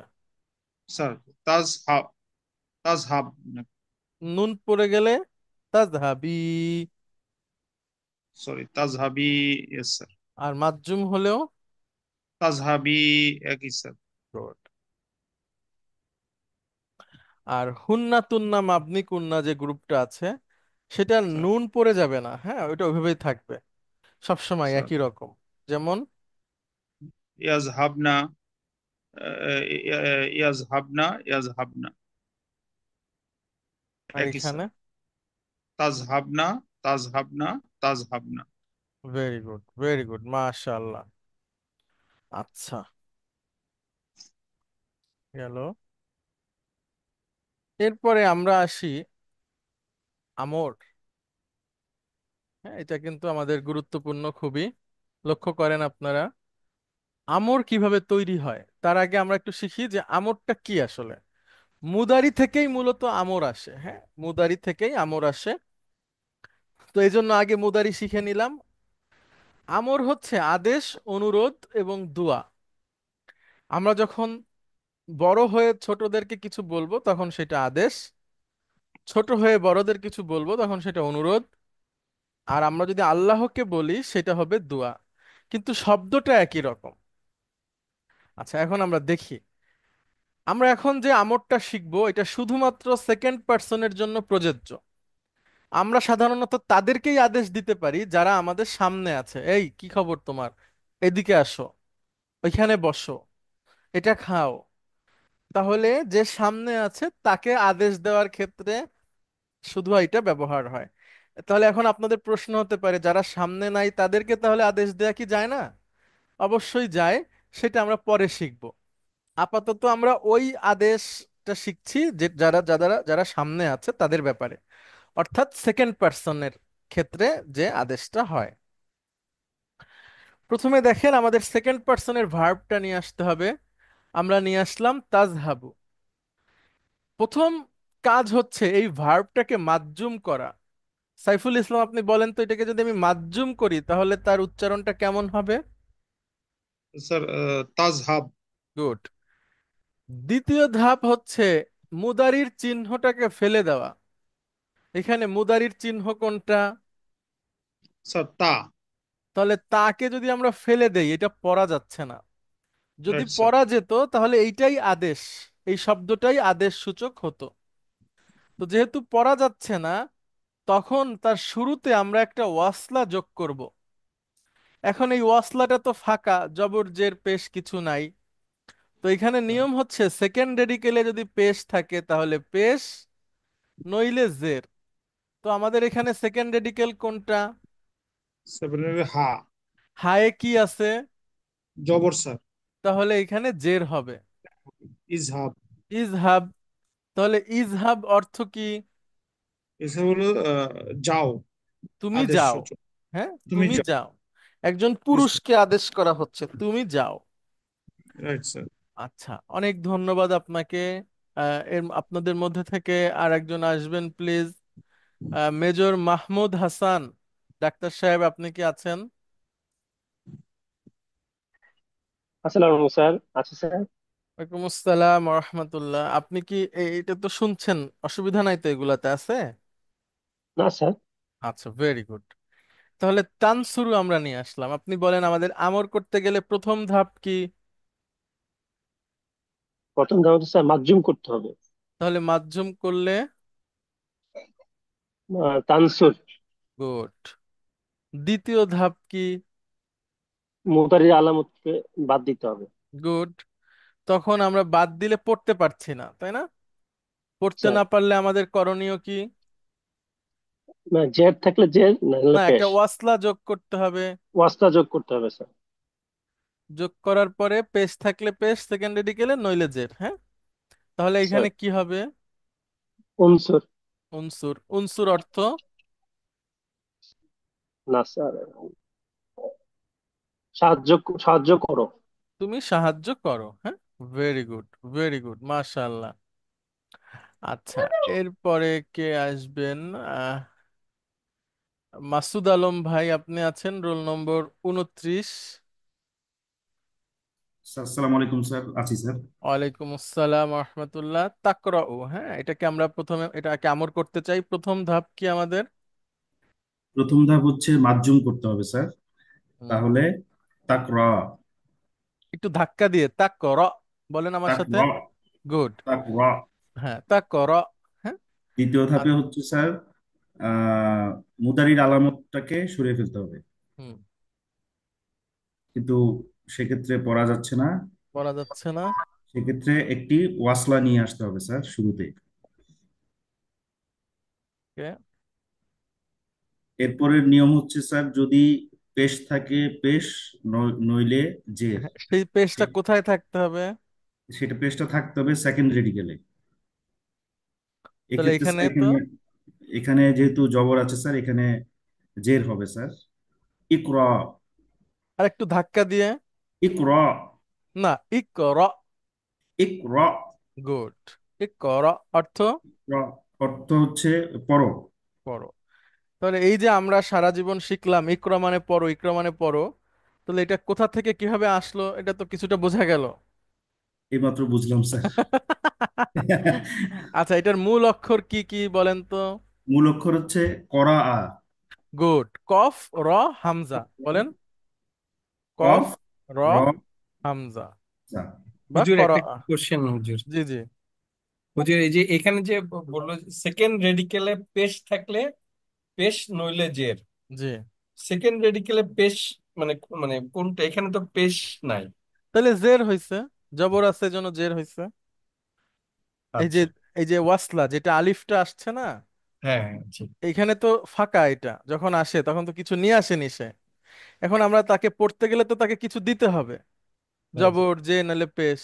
স্যার তাজহাব, তাজহাব, নুন পড়ে গেলে তাজহাবি। সরি তাজহাবি, ইয়েস স্যার, আর মাজজুম হলেও? তাজহাবি, একই স্যার। গুড। আর হুন্না তুন্না মাবনি কুন্না যে গ্রুপটা আছে, সেটা স্যার নুন পড়ে যাবে না। হ্যাঁ, ওইটা ওইভাবেই থাকবে সবসময় স্যার একই রকম। যেমন? ইয়াজহাবনা, ইয়াজহাবনা, ইয়াজহাবনা, আর একই এখানে? স্যার। তাজহাবনা, তাজহাবনা, তাজহাবনা। ভেরি গুড, ভেরি গুড, মাশাআল্লাহ। আচ্ছা, গেল। এরপরে আমরা আসি আমর। হ্যাঁ, এটা কিন্তু আমাদের গুরুত্বপূর্ণ খুবই, লক্ষ্য করেন আপনারা। আমর কিভাবে তৈরি হয় তার আগে আমরা একটু শিখি যে আমরটা কি আসলে। মুদারি থেকেই মূলত আমর আসে। হ্যাঁ, মুদারি থেকেই আমর আসে। তো এই জন্য আগে মুদারি শিখে নিলাম। আমর হচ্ছে আদেশ, অনুরোধ এবং দোয়া। আমরা যখন বড় হয়ে ছোটদেরকে কিছু বলবো তখন সেটা আদেশ, ছোট হয়ে বড়দের কিছু বলবো তখন সেটা অনুরোধ, আর আমরা যদি আল্লাহকে বলি সেটা হবে দোয়া। কিন্তু শব্দটা একই রকম। আচ্ছা, এখন আমরা দেখি, আমরা এখন যে আমরটা শিখবো এটা শুধুমাত্র সেকেন্ড পার্সনের জন্য প্রযোজ্য। আমরা সাধারণত তাদেরকেই আদেশ দিতে পারি যারা আমাদের সামনে আছে। এই কি খবর তোমার, এদিকে আসো, ওইখানে বসো, এটা খাও। তাহলে যে সামনে আছে তাকে আদেশ দেওয়ার ক্ষেত্রে শুধু এটা ব্যবহার হয়। তাহলে এখন আপনাদের প্রশ্ন হতে পারে, যারা সামনে নাই তাদেরকে তাহলে আদেশ দেয়া কি যায় না? অবশ্যই যায়, সেটা আমরা পরে শিখব। আপাতত আমরা ওই আদেশটা শিখছি যে যারা যারা যারা সামনে আছে তাদের ব্যাপারে, অর্থাৎ সেকেন্ড পার্সনের ক্ষেত্রে যে আদেশটা হয়। প্রথমে দেখেন, আমাদের সেকেন্ড পার্সনের ভার্বটা নিয়ে আসতে হবে। আমরা নিয়ে আসলাম তাজহাবু। প্রথম কাজ হচ্ছে এই ভার্বটাকে মাজ্জুম করা। সাইফুল ইসলাম, আপনি বলেন তো, এটাকে যদি আমি মাজ্জুম করি তাহলে তার উচ্চারণটা কেমন হবে? স্যার তাজহাব। গুড। দ্বিতীয় ধাপ হচ্ছে মুদারির চিহ্নটাকে ফেলে দেওয়া। এখানে মুদারির চিহ্ন কোনটা? স্যার তা। তাহলে তাকে যদি আমরা ফেলে দেই এটা পড়া যাচ্ছে না। যদি রাইট স্যার। পড়া যেত তাহলে এইটাই আদেশ, এই শব্দটাই আদেশ সূচক হতো। তো যেহেতু পড়া যাচ্ছে না, তখন তার শুরুতে আমরা একটা ওয়াসলা যোগ করব। এখন এই ওয়াসলাটা তো ফাঁকা, জবর জের পেশ কিছু নাই। তো এখানে নিয়ম হচ্ছে সেকেন্ড রেডিকেলে যদি পেশ থাকে তাহলে পেশ, নইলে জের। তো আমাদের এখানে সেকেন্ড রেডিকেল কোনটা? সেভেনের হা। হায়ে কি আছে? জবর স্যার। তাহলে এখানে জের হবে। ইজহাব। ইজহাব। তাহলে ইজহাব অর্থ কি? এসে হলো যাও। তুমি আদেশ যাও। সূচক। হ্যাঁ, তুমি তুমি যাও। যাও। একজন জি স্যার। পুরুষকে আদেশ করা হচ্ছে, তুমি যাও। Right sir. আচ্ছা, অনেক ধন্যবাদ আপনাকে। আপনাদের মধ্যে থেকে আর একজন আসবেন please. Major Mahmud Hasan, doctor সাহেব আপনি কি আছেন? আসসালামু আলাইকুম স্যার। আচ্ছা স্যার। ওয়ালাইকুম আসসালাম রহমতুল্লাহ। আপনি কি এটা তো শুনছেন, অসুবিধা নাই তো এগুলাতে আছে? না স্যার। আচ্ছা, ভেরি গুড। তাহলে তানসুরু আমরা নিয়ে আসলাম। আপনি বলেন, আমাদের আমর করতে গেলে প্রথম ধাপ কি? প্রথম ধাপ স্যার মাজ্জুম করতে হবে। তাহলে মাধ্যম করলে? তানসুর। গুড। দ্বিতীয় ধাপ কি? মুতারির আলামতকে বাদ দিতে হবে। গুড। তখন আমরা বাদ দিলে পড়তে পারছি না, তাই না? পড়তে স্যার না পারলে আমাদের করণীয় কি? জের থাকলে জের, না হলে না, একটা পেশ। ওয়াসলা যোগ করতে হবে। ওয়াস্তা যোগ করতে হবে স্যার। যোগ করার পরে পেশ থাকলে পেশ, সেকেন্ড রেডিকেলে, নইলে জের। হ্যাঁ, তাহলে স্যার এখানে কি হবে? উনসুর। উনসুর। উনসুর অর্থ? না স্যার, সাহায্য, সাহায্য করো। তুমি সাহায্য করো। হ্যাঁ, ভেরি গুড, ভেরি গুড, মাশাআল্লাহ। আচ্ছা, এরপরে কে আসবেন? আহ মাসুদ আলম ভাই আপনি আছেন, রোল নম্বর 29। স্যার আসসালামু আলাইকুম স্যার, আছি স্যার। ওয়ালাইকুম আসসালাম রহমতুল্লাহ। তাকরাউ, হ্যাঁ, এটাকে আমরা প্রথমে এটাকে আমর করতে চাই। প্রথম ধাপ কি আমাদের? প্রথম ধাপ হচ্ছে মাজ্জুম করতে হবে স্যার। হুম, তাহলে তাকরা। একটু ধাক্কা দিয়ে তাকর বলেন আমার সাথে। তাকরা। গুড। তাকরা। হ্যাঁ, তাকর। হ্যাঁ। দ্বিতীয় ধাপে আ- হচ্ছে স্যার আহ মুদারির আলামতটাকে সরিয়ে ফেলতে হবে, হুম, কিন্তু সেক্ষেত্রে পড়া যাচ্ছে না। বলা যাচ্ছে না। সেক্ষেত্রে একটি ওয়াসলা নিয়ে আসতে হবে স্যার শুরুতে। Okay, এরপরের নিয়ম হচ্ছে স্যার, যদি পেশ থাকে পেশ, নইলে জের। হ্যাঁ, সেই পেজটা সে- কোথায় থাকতে হবে? সেটা পেশটা থাকতে হবে সেকেন্ড রেডিকেলে। তাহলে এক্ষেত্রে এখানে স্যার তো এখানে যেহেতু জবর আছে স্যার, এখানে জের হবে স্যার। ইকরা। আর একটু ধাক্কা দিয়ে। ইকরা। না, ইকর। ইকরা। গুড। ইকর অর্থ ইকরা অর্থ হচ্ছে পড়ো। পড়ো। তাহলে এই যে আমরা সারা জীবন শিখলাম ইকরা মানে পড়ো, ইকরা মানে পড়ো, তাহলে এটা কোথা থেকে কিভাবে আসলো এটা তো কিছুটা বোঝা গেল। এইমাত্র বুঝলাম স্যার। আচ্ছা, এটার মূল অক্ষর কি কি বলেন তো? মূল অক্ষর হচ্ছে করা আ। গুড। কফ, র, হামজা বলেন। কফ, কফ র, র হামজা জা। বা হুজুর করা। একটা কোশ্চেন হুজুর। জি জি হুজুর এই যে এখানে যে বললো সেকেন্ড রেডিকেলে পেশ থাকলে পেশ নইলে জের, জি। সেকেন্ড রেডিকেলে পেশ মানে মানে কোনটা? এখানে তো পেশ নাই। তাহলে জের হইছে, জবর আছে জন্য জের হইছে। এই যে আচ্ছা। এই যে ওয়াসলা যেটা আলিফটা আসছে না, হ্যাঁ হ্যাঁ ঠিক। এইখানে তো ফাঁকা, এটা যখন আসে তখন তো কিছু নিয়ে আসেনি সে। এখন আমরা তাকে পড়তে গেলে তো তাকে কিছু দিতে হবে, হ্যাঁ জি। জবর যে নালে পেশ।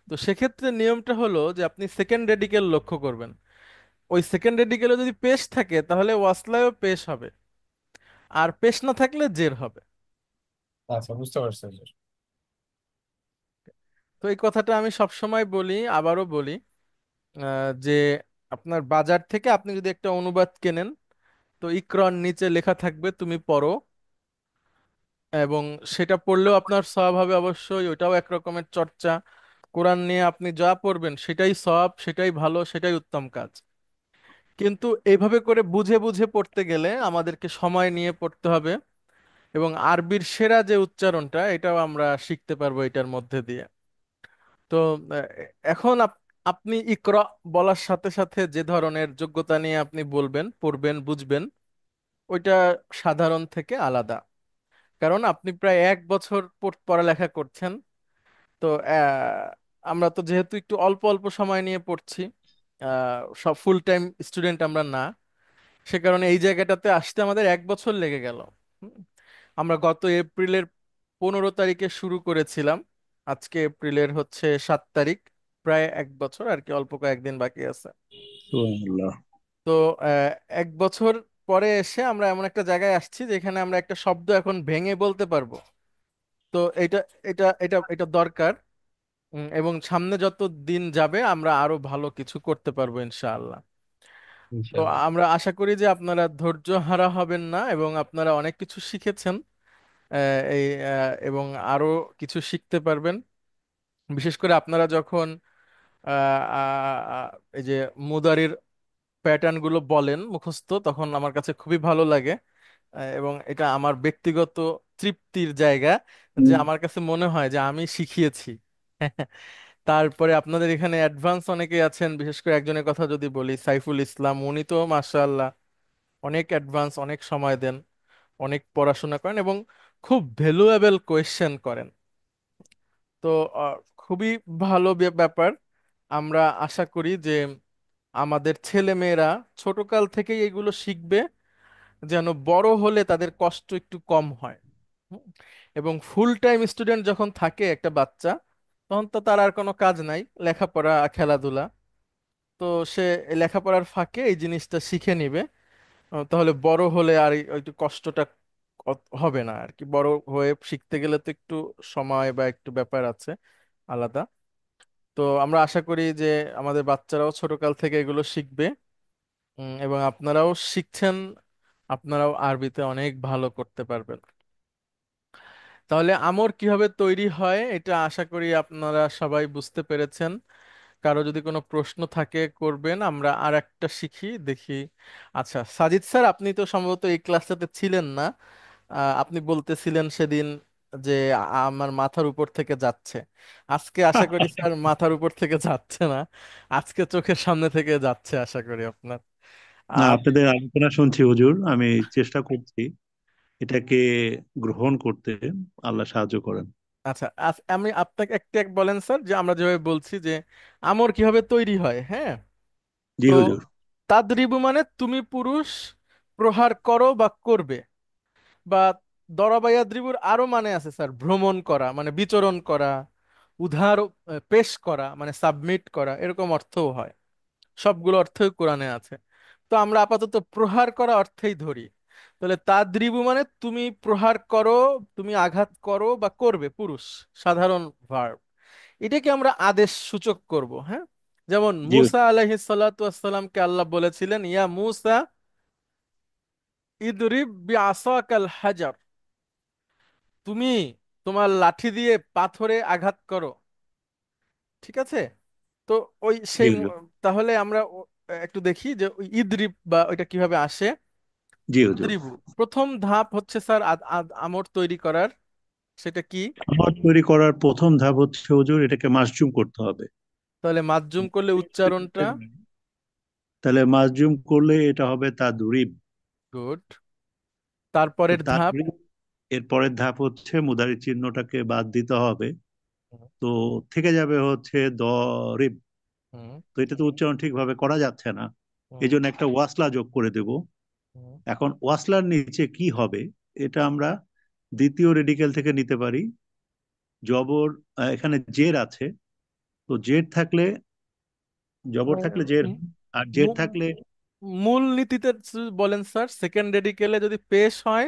তো সেক্ষেত্রে নিয়মটা হলো যে আপনি সেকেন্ড রেডিকেল লক্ষ্য করবেন। ওই সেকেন্ড রেডিকেলে যদি পেশ থাকে তাহলে ওয়াসলায়ও পেশ হবে, আর পেশ না থাকলে জের হবে। আচ্ছা বুঝতে পারছি হুজুর। তো এই কথাটা আমি সবসময় বলি, আবারও বলি, যে আপনার বাজার থেকে আপনি যদি একটা অনুবাদ কেনেন, তো ইকরার নিচে লেখা থাকবে তুমি পড়ো, এবং সেটা পড়লেও আপনার সওয়াব হবে অবশ্যই, ওইটাও এক রকমের চর্চা। কোরআন নিয়ে আপনি যা পড়বেন সেটাই সওয়াব, সেটাই ভালো, সেটাই উত্তম কাজ। কিন্তু এইভাবে করে বুঝে বুঝে পড়তে গেলে আমাদেরকে সময় নিয়ে পড়তে হবে, এবং আরবির সেরা যে উচ্চারণটা এটাও আমরা শিখতে পারবো এটার মধ্যে দিয়ে। তো আহ, এখন আপনি ইকরা বলার সাথে সাথে যে ধরনের যোগ্যতা নিয়ে আপনি বলবেন, পড়বেন, বুঝবেন, ওইটা সাধারণ থেকে আলাদা। কারণ আপনি প্রায় 1 বছর পড়ালেখা করছেন। তো আমরা তো যেহেতু একটু অল্প অল্প সময় নিয়ে পড়ছি, সব ফুল টাইম স্টুডেন্ট আমরা না, সে কারণে এই জায়গাটাতে আসতে আমাদের 1 বছর লেগে গেল। হুম। আমরা গত এপ্রিলের 15 তারিখে শুরু করেছিলাম, আজকে এপ্রিলের হচ্ছে 7 তারিখ, প্রায় 1 বছর আর কি, অল্প কয়েকদিন বাকি আছে। সুবহানাল্লাহ। তো আহ, 1 বছর পরে এসে আমরা এমন একটা জায়গায় আসছি যেখানে আমরা একটা শব্দ এখন ভেঙে বলতে পারবো। তো এটা এটা এটা এটা দরকার। এবং সামনে যত দিন যাবে আমরা আরো ভালো কিছু করতে পারবো ইনশাআল্লাহ। তো ইনশাআল্লাহ। আমরা আশা করি যে আপনারা ধৈর্য হারা হবেন না, এবং আপনারা অনেক কিছু শিখেছেন, এবং আরো কিছু শিখতে পারবেন। বিশেষ করে আপনারা যখন আহ, আহ, আহ, এই যে মুদারির প্যাটার্ন গুলো বলেন মুখস্থ, তখন আমার কাছে খুবই ভালো লাগে। এবং এটা আমার ব্যক্তিগত তৃপ্তির জায়গা, যে আমার কাছে মনে হয় যে আমি শিখিয়েছি। তারপরে আপনাদের এখানে অ্যাডভান্স অনেকেই আছেন, বিশেষ করে একজনের কথা যদি বলি, সাইফুল ইসলাম, উনি তো মাশাআল্লাহ অনেক অ্যাডভান্স, অনেক সময় দেন, অনেক পড়াশোনা করেন, এবং খুব ভ্যালুয়েবল কোয়েশ্চেন করেন। তো খুবই ভালো ব্যাপার। আমরা আশা করি যে আমাদের ছেলে মেয়েরা ছোটকাল থেকেই এগুলো শিখবে, যেন বড় হলে তাদের কষ্ট একটু কম হয়। হুম। এবং ফুল টাইম স্টুডেন্ট যখন থাকে একটা বাচ্চা, তখন তো তার আর কোনো কাজ নাই, লেখাপড়া, খেলাধুলা। তো সে এই লেখাপড়ার ফাঁকে এই জিনিসটা শিখে নিবে। তাহলে বড় হলে আর একটু কষ্টটা হবে না আর কি। বড় হয়ে শিখতে গেলে তো একটু সময় বা একটু ব্যাপার আছে আলাদা। তো আমরা আশা করি যে আমাদের বাচ্চারাও ছোটকাল থেকে এগুলো শিখবে। এবং আপনারাও শিখছেন, আপনারাও আরবিতে অনেক ভালো করতে পারবেন। তাহলে আমর কিভাবে তৈরি হয় এটা আশা করি আপনারা সবাই বুঝতে পেরেছেন। কারো যদি কোনো প্রশ্ন থাকে করবেন, আমরা আর একটা শিখি দেখি। আচ্ছা সাজিদ স্যার, আপনি তো সম্ভবত এই ক্লাসটাতে ছিলেন না। আপনি বলতেছিলেন সেদিন যে আমার মাথার উপর থেকে যাচ্ছে। আজকে আশা করি স্যার মাথার উপর থেকে যাচ্ছে না, আজকে চোখের সামনে থেকে যাচ্ছে আশা করি আপনার। না, আহ, আপনাদের আলোচনা শুনছি হুজুর, আমি চেষ্টা করছি এটাকে গ্রহণ করতে। আল্লাহ সাহায্য করেন। আচ্ছা, আমি আপনাকে একটা এক বলেন স্যার, যে আমরা যেভাবে বলছি যে আমর কিভাবে তৈরি হয়, হ্যাঁ। জি তো হুজুর। তাদরিবু মানে তুমি পুরুষ প্রহার করো বা করবে, বা দরাবায়াদ্রিবুর আরো মানে আছে স্যার, ভ্রমণ করা মানে বিচরণ করা, উধার পেশ করা মানে সাবমিট করা, এরকম অর্থও হয়। সবগুলো অর্থই কোরআনে আছে। তো আমরা আপাতত প্রহার করা অর্থেই ধরি। তাহলে তাদরিবু মানে তুমি প্রহার করো, তুমি আঘাত করো বা করবে, পুরুষ, সাধারণ ভার্ব। এটাকে আমরা আদেশ সূচক করব, হ্যাঁ। যেমন জি মুসা হুজুর। আলাইহিস সালাতু ওয়াসসালামকে আল্লাহ বলেছিলেন, ইয়া মুসা ইদরিব বিআসাকাল হাজার, তুমি তোমার লাঠি দিয়ে পাথরে আঘাত করো। ঠিক আছে? তো ওই জি সেই হুজুর। তাহলে আমরা একটু দেখি যে ওই ইদরিব বা ওইটা কিভাবে আসে। জি হুজুর। ইদরিবু প্রথম ধাপ হচ্ছে স্যার আমর তৈরি করার, সেটা কি? আমার তৈরি করার প্রথম ধাপ হচ্ছে হুজুর, এটাকে মাশজুম করতে হবে। তাহলে মাজ্জুম করলে উচ্চারণটা তাহলে মাশজুম করলে এটা হবে তাদরিব। গুড। তো তারপরের ধাপ? তাদরিব, এর পরের ধাপ হচ্ছে মুদারি চিহ্নটাকে বাদ দিতে হবে। হুম, তো থেকে যাবে হচ্ছে দরিব। হুম, তো এটা তো উচ্চারণ ঠিকভাবে করা যাচ্ছে না, এই হুম, জন্য একটা ওয়াসলা যোগ করে দেব। হুম। এখন ওয়াসলার নিচে কি হবে, এটা আমরা দ্বিতীয় রেডিকেল থেকে নিতে পারি। জবর, এখানে জের আছে, তো জের থাকলে, জবর থাকলে জের উম, হয়, আর জের মূ- থাকলে, মূল নীতিতে বলেন স্যার, সেকেন্ড রেডিকেলে যদি পেশ হয়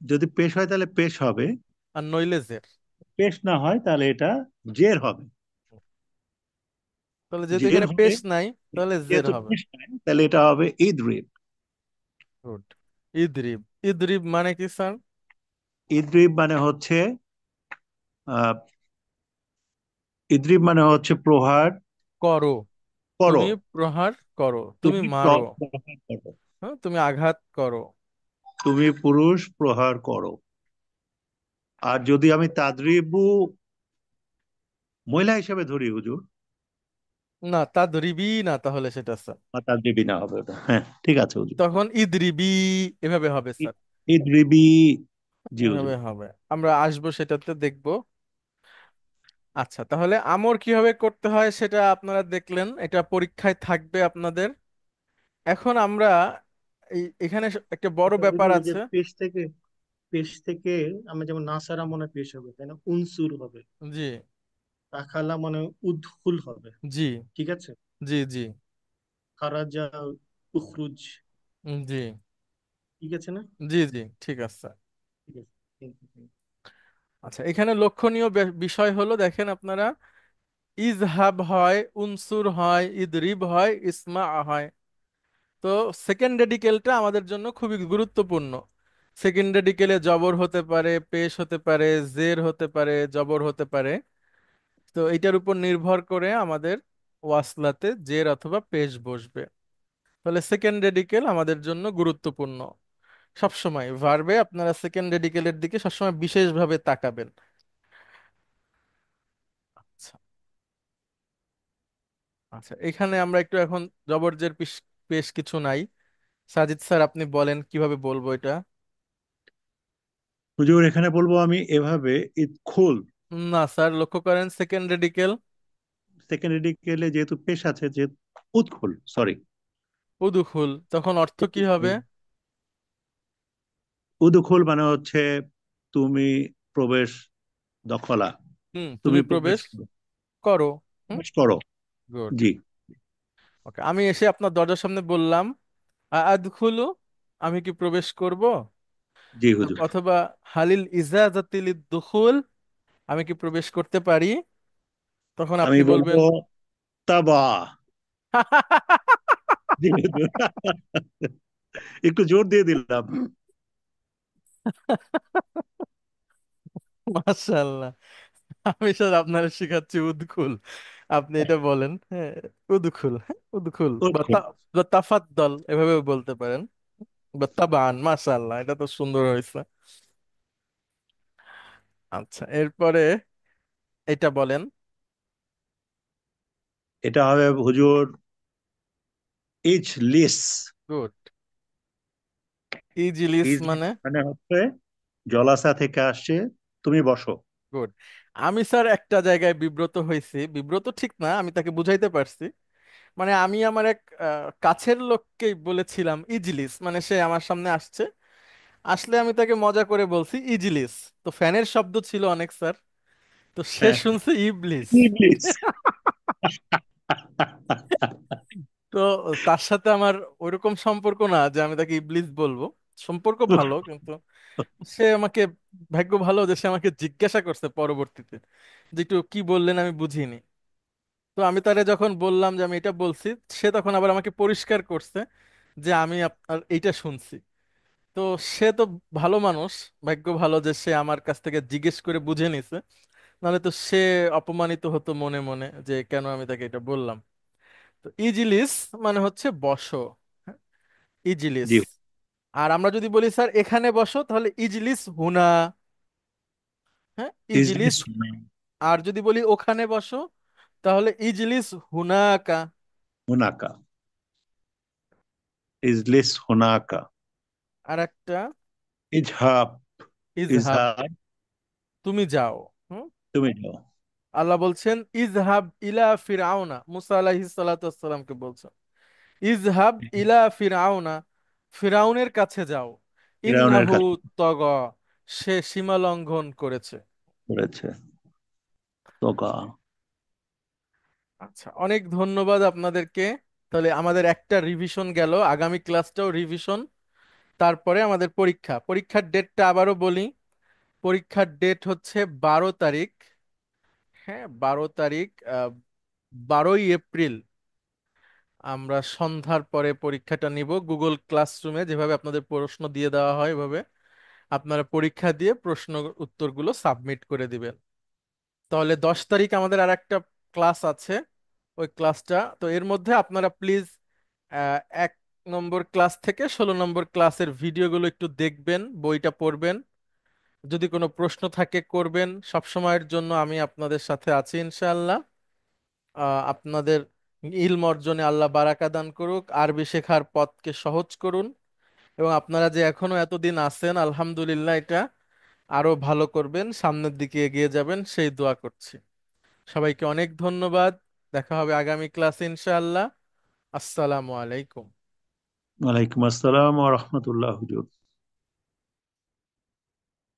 যদি পেশ হয় তাহলে পেশ হবে, আর নইলে জের। পেশ না হয় তাহলে এটা জের হবে। তাহলে যেহেতু জের এখানে হলে, পেশ নাই তাহলে জের যেহেতু হবে। পেশ নাই তাহলে এটা হবে ইদরিব। গুড। ইদরিব। ইদরিব মানে কি স্যার? ইদরিব মানে হচ্ছে আহ ইদরিব মানে হচ্ছে প্রহার করো। করো। তুমি প্রহার করো, তুমি তুমি মারো। প্রহার করো। হ্যাঁ, তুমি আঘাত করো। তুমি পুরুষ প্রহার করো। আর যদি আমি তাদরিবু মহিলা হিসেবে ধরি হুজুর, না, তা ধরিবি না তাহলে সেটা স্যার। বা তাদরিবি না হবে ওটা, হ্যাঁ ঠিক আছে হুজুর। তখন ইদরিবি এভাবে হবে স্যার। ইদরিবি। জি হুজুর। এভাবে হবে, আমরা আসবো সেটাতে দেখবো। আচ্ছা, তাহলে আমর কিভাবে করতে হয় সেটা আপনারা দেখলেন, এটা পরীক্ষায় থাকবে আপনাদের। এখন আমরা এখানে একটা বড় আচ্ছা ব্যাপার হুজুর, এই যে আছে। পেশ থেকে আমরা যেমন নাসারা মনে পেশ হবে তাই না, উনসুর হবে। জি, তাখালা মানে উদখুল হবে। জি, ঠিক আছে। জি, জি, খারাজা উখরুজ। জি, ঠিক আছে না? জি, জি, ঠিক আছে। ঠিক আছে, থ্যাংক ইউ। আচ্ছা, এখানে লক্ষণীয় বিষয় হলো দেখেন আপনারা, ইজহাব হয়, উনসুর হয়, ইদরিব হয়, ইসমা হয়। তো সেকেন্ড রেডিকেলটা আমাদের জন্য খুবই গুরুত্বপূর্ণ। সেকেন্ড রেডিকেলে জবর হতে পারে, পেশ হতে পারে, জের হতে পারে, জবর হতে পারে। তো এটার উপর নির্ভর করে আমাদের ওয়াসলাতে জের অথবা পেশ বসবে। তাহলে সেকেন্ড রেডিকেল আমাদের জন্য গুরুত্বপূর্ণ। সবসময় ভার্বে আপনারা সেকেন্ড রেডিকেলের দিকে সবসময় বিশেষভাবে তাকাবেন। আচ্ছা, আচ্ছা, এখানে আমরা একটু এখন জবরজের পেশ কিছু নাই। সাজিদ স্যার আপনি বলেন কিভাবে বলবো এটা। হুজুর এখানে বলবো আমি এভাবে, ইদখুল। না স্যার, লক্ষ্য করেন সেকেন্ড রেডিকেল সেকেন্ড রেডিকেলে যেহেতু পেশ আছে, যে উদখুল, সরি, উদুখুল, তখন অর্থ কি হবে? উদখুল মানে হচ্ছে তুমি প্রবেশ, দখলা, হুম, তুমি তুমি প্রবেশ প্রবেশ করো। করো। হুম, প্রবেশ করো। গুড। জি। ওকে, আমি এসে আপনার দরজার সামনে বললাম, আদখুলু, আমি কি প্রবেশ করব? জি হুজুর। অথবা হালিল ইজাজাতিল দুখুল, আমি কি প্রবেশ করতে পারি? তখন আমি আপনি বলবো বলবেন তাবা। জি হুজুর। একটু জোর দিয়ে দিলাম। মাশাআল্লাহ। আমি স্যার আপনার শেখাচ্ছি উদখুল, আপনি এটা বলেন। হ্যাঁ, উদখুল, হ্যাঁ, উদখুল বা উদখুল। বা তাফাদ্দল এভাবে বলতে পারেন, বা তাবান। মাশাআল্লাহ, এটা তো সুন্দর হয়েছে। আচ্ছা, এরপরে এটা বলেন। এটা হবে হুজুর ইজলিস। গুড। ইজলিস ইজলিস মানে? মানে হচ্ছে জলাশা থেকে আসছে, তুমি বসো। গুড। আমি স্যার একটা জায়গায় বিব্রত হয়েছি, বিব্রত ঠিক না, আমি তাকে বুঝাইতে পারছি। মানে আমি আমার এক কাছের লোককেই বলেছিলাম ইজলিস, মানে সে আমার সামনে আসছে, আসলে আমি তাকে মজা করে বলছি ইজলিস। তো ফ্যানের শব্দ ছিল অনেক স্যার, তো সে হ্যাঁ, শুনছে ইবলিস। ইবলিস। তো তার সাথে আমার ওইরকম সম্পর্ক না যে আমি তাকে ইবলিস বলবো, সম্পর্ক ভালো কিন্তু সে আমাকে, ভাগ্য ভালো যে সে আমাকে জিজ্ঞাসা করছে পরবর্তীতে যে একটু কি বললেন আমি বুঝিনি। তো আমি তারে যখন বললাম যে আমি এটা বলছি, সে তখন আবার আমাকে পরিষ্কার করছে যে আমি আপনার এইটা শুনছি। তো সে তো ভালো মানুষ, ভাগ্য ভালো যে সে আমার কাছ থেকে জিজ্ঞেস করে বুঝে নিছে। নাহলে তো সে অপমানিত হতো মনে মনে যে কেন আমি তাকে এটা বললাম। তো ইজলিস মানে হচ্ছে বসো, হ্যাঁ, ইজলিস। জি। আর আমরা যদি বলি স্যার এখানে বসো, তাহলে ইজলিস হুনা, হ্যাঁ, ইজলিস। ইজলিস আর যদি বলি ওখানে বসো, তাহলে ইজলিস হুনাকা। হুনাকা, ইজলিস হুনাকা। আর একটা ইজহাব, ইজহাব, ইজহাব, তুমি যাও। হুম, তুমি যাও। আল্লাহ বলছেন ইজহাব ইলা ফিরআউনা, মুসা আলাইহিস সালাতু ওয়াসসালামকে বলছেন ইজহাব ইলা ফিরআউনা, ফিরাউনের কাছে যাও। ফিরআউনের ইন্নাহু কাছে তগ, সে সীমা লঙ্ঘন করেছে। করেছে। তোকা। আচ্ছা, অনেক ধন্যবাদ আপনাদেরকে। তাহলে আমাদের একটা রিভিশন গেল, আগামী ক্লাসটাও রিভিশন। তারপরে আমাদের পরীক্ষা, পরীক্ষার ডেটটা আবারও বলি। পরীক্ষার ডেট হচ্ছে 12 তারিখ। হ্যাঁ, 12 তারিখ, 12ই এপ্রিল। আমরা সন্ধ্যার পরে পরীক্ষাটা নিব গুগল ক্লাসরুমে, যেভাবে আপনাদের প্রশ্ন দিয়ে দেওয়া হয় এভাবে আপনারা পরীক্ষা দিয়ে প্রশ্ন উত্তরগুলো সাবমিট করে দিবেন। তাহলে 10 তারিখ আমাদের আর একটা ক্লাস আছে, ওই ক্লাসটা তো এর মধ্যে আপনারা প্লিজ 1 নম্বর ক্লাস থেকে 16 নম্বর ক্লাসের ভিডিওগুলো একটু দেখবেন, বইটা পড়বেন। যদি কোনো প্রশ্ন থাকে করবেন, সব সময়ের জন্য আমি আপনাদের সাথে আছি ইনশাআল্লাহ। আপনাদের ইলম অর্জনে আল্লাহ বারাকা দান করুক, আরবি শেখার পথকে সহজ করুন, এবং আপনারা যে এখনো এতদিন আছেন আলহামদুলিল্লাহ, এটা আরো ভালো করবেন, সামনের দিকে এগিয়ে যাবেন সেই দোয়া করছি। সবাইকে অনেক ধন্যবাদ। দেখা হবে আগামী ক্লাসে ইনশাআল্লাহ। আসসালামু আলাইকুম। ওয়ালাইকুম আসসালাম ওয়া রাহমাতুল্লাহ হুজুর।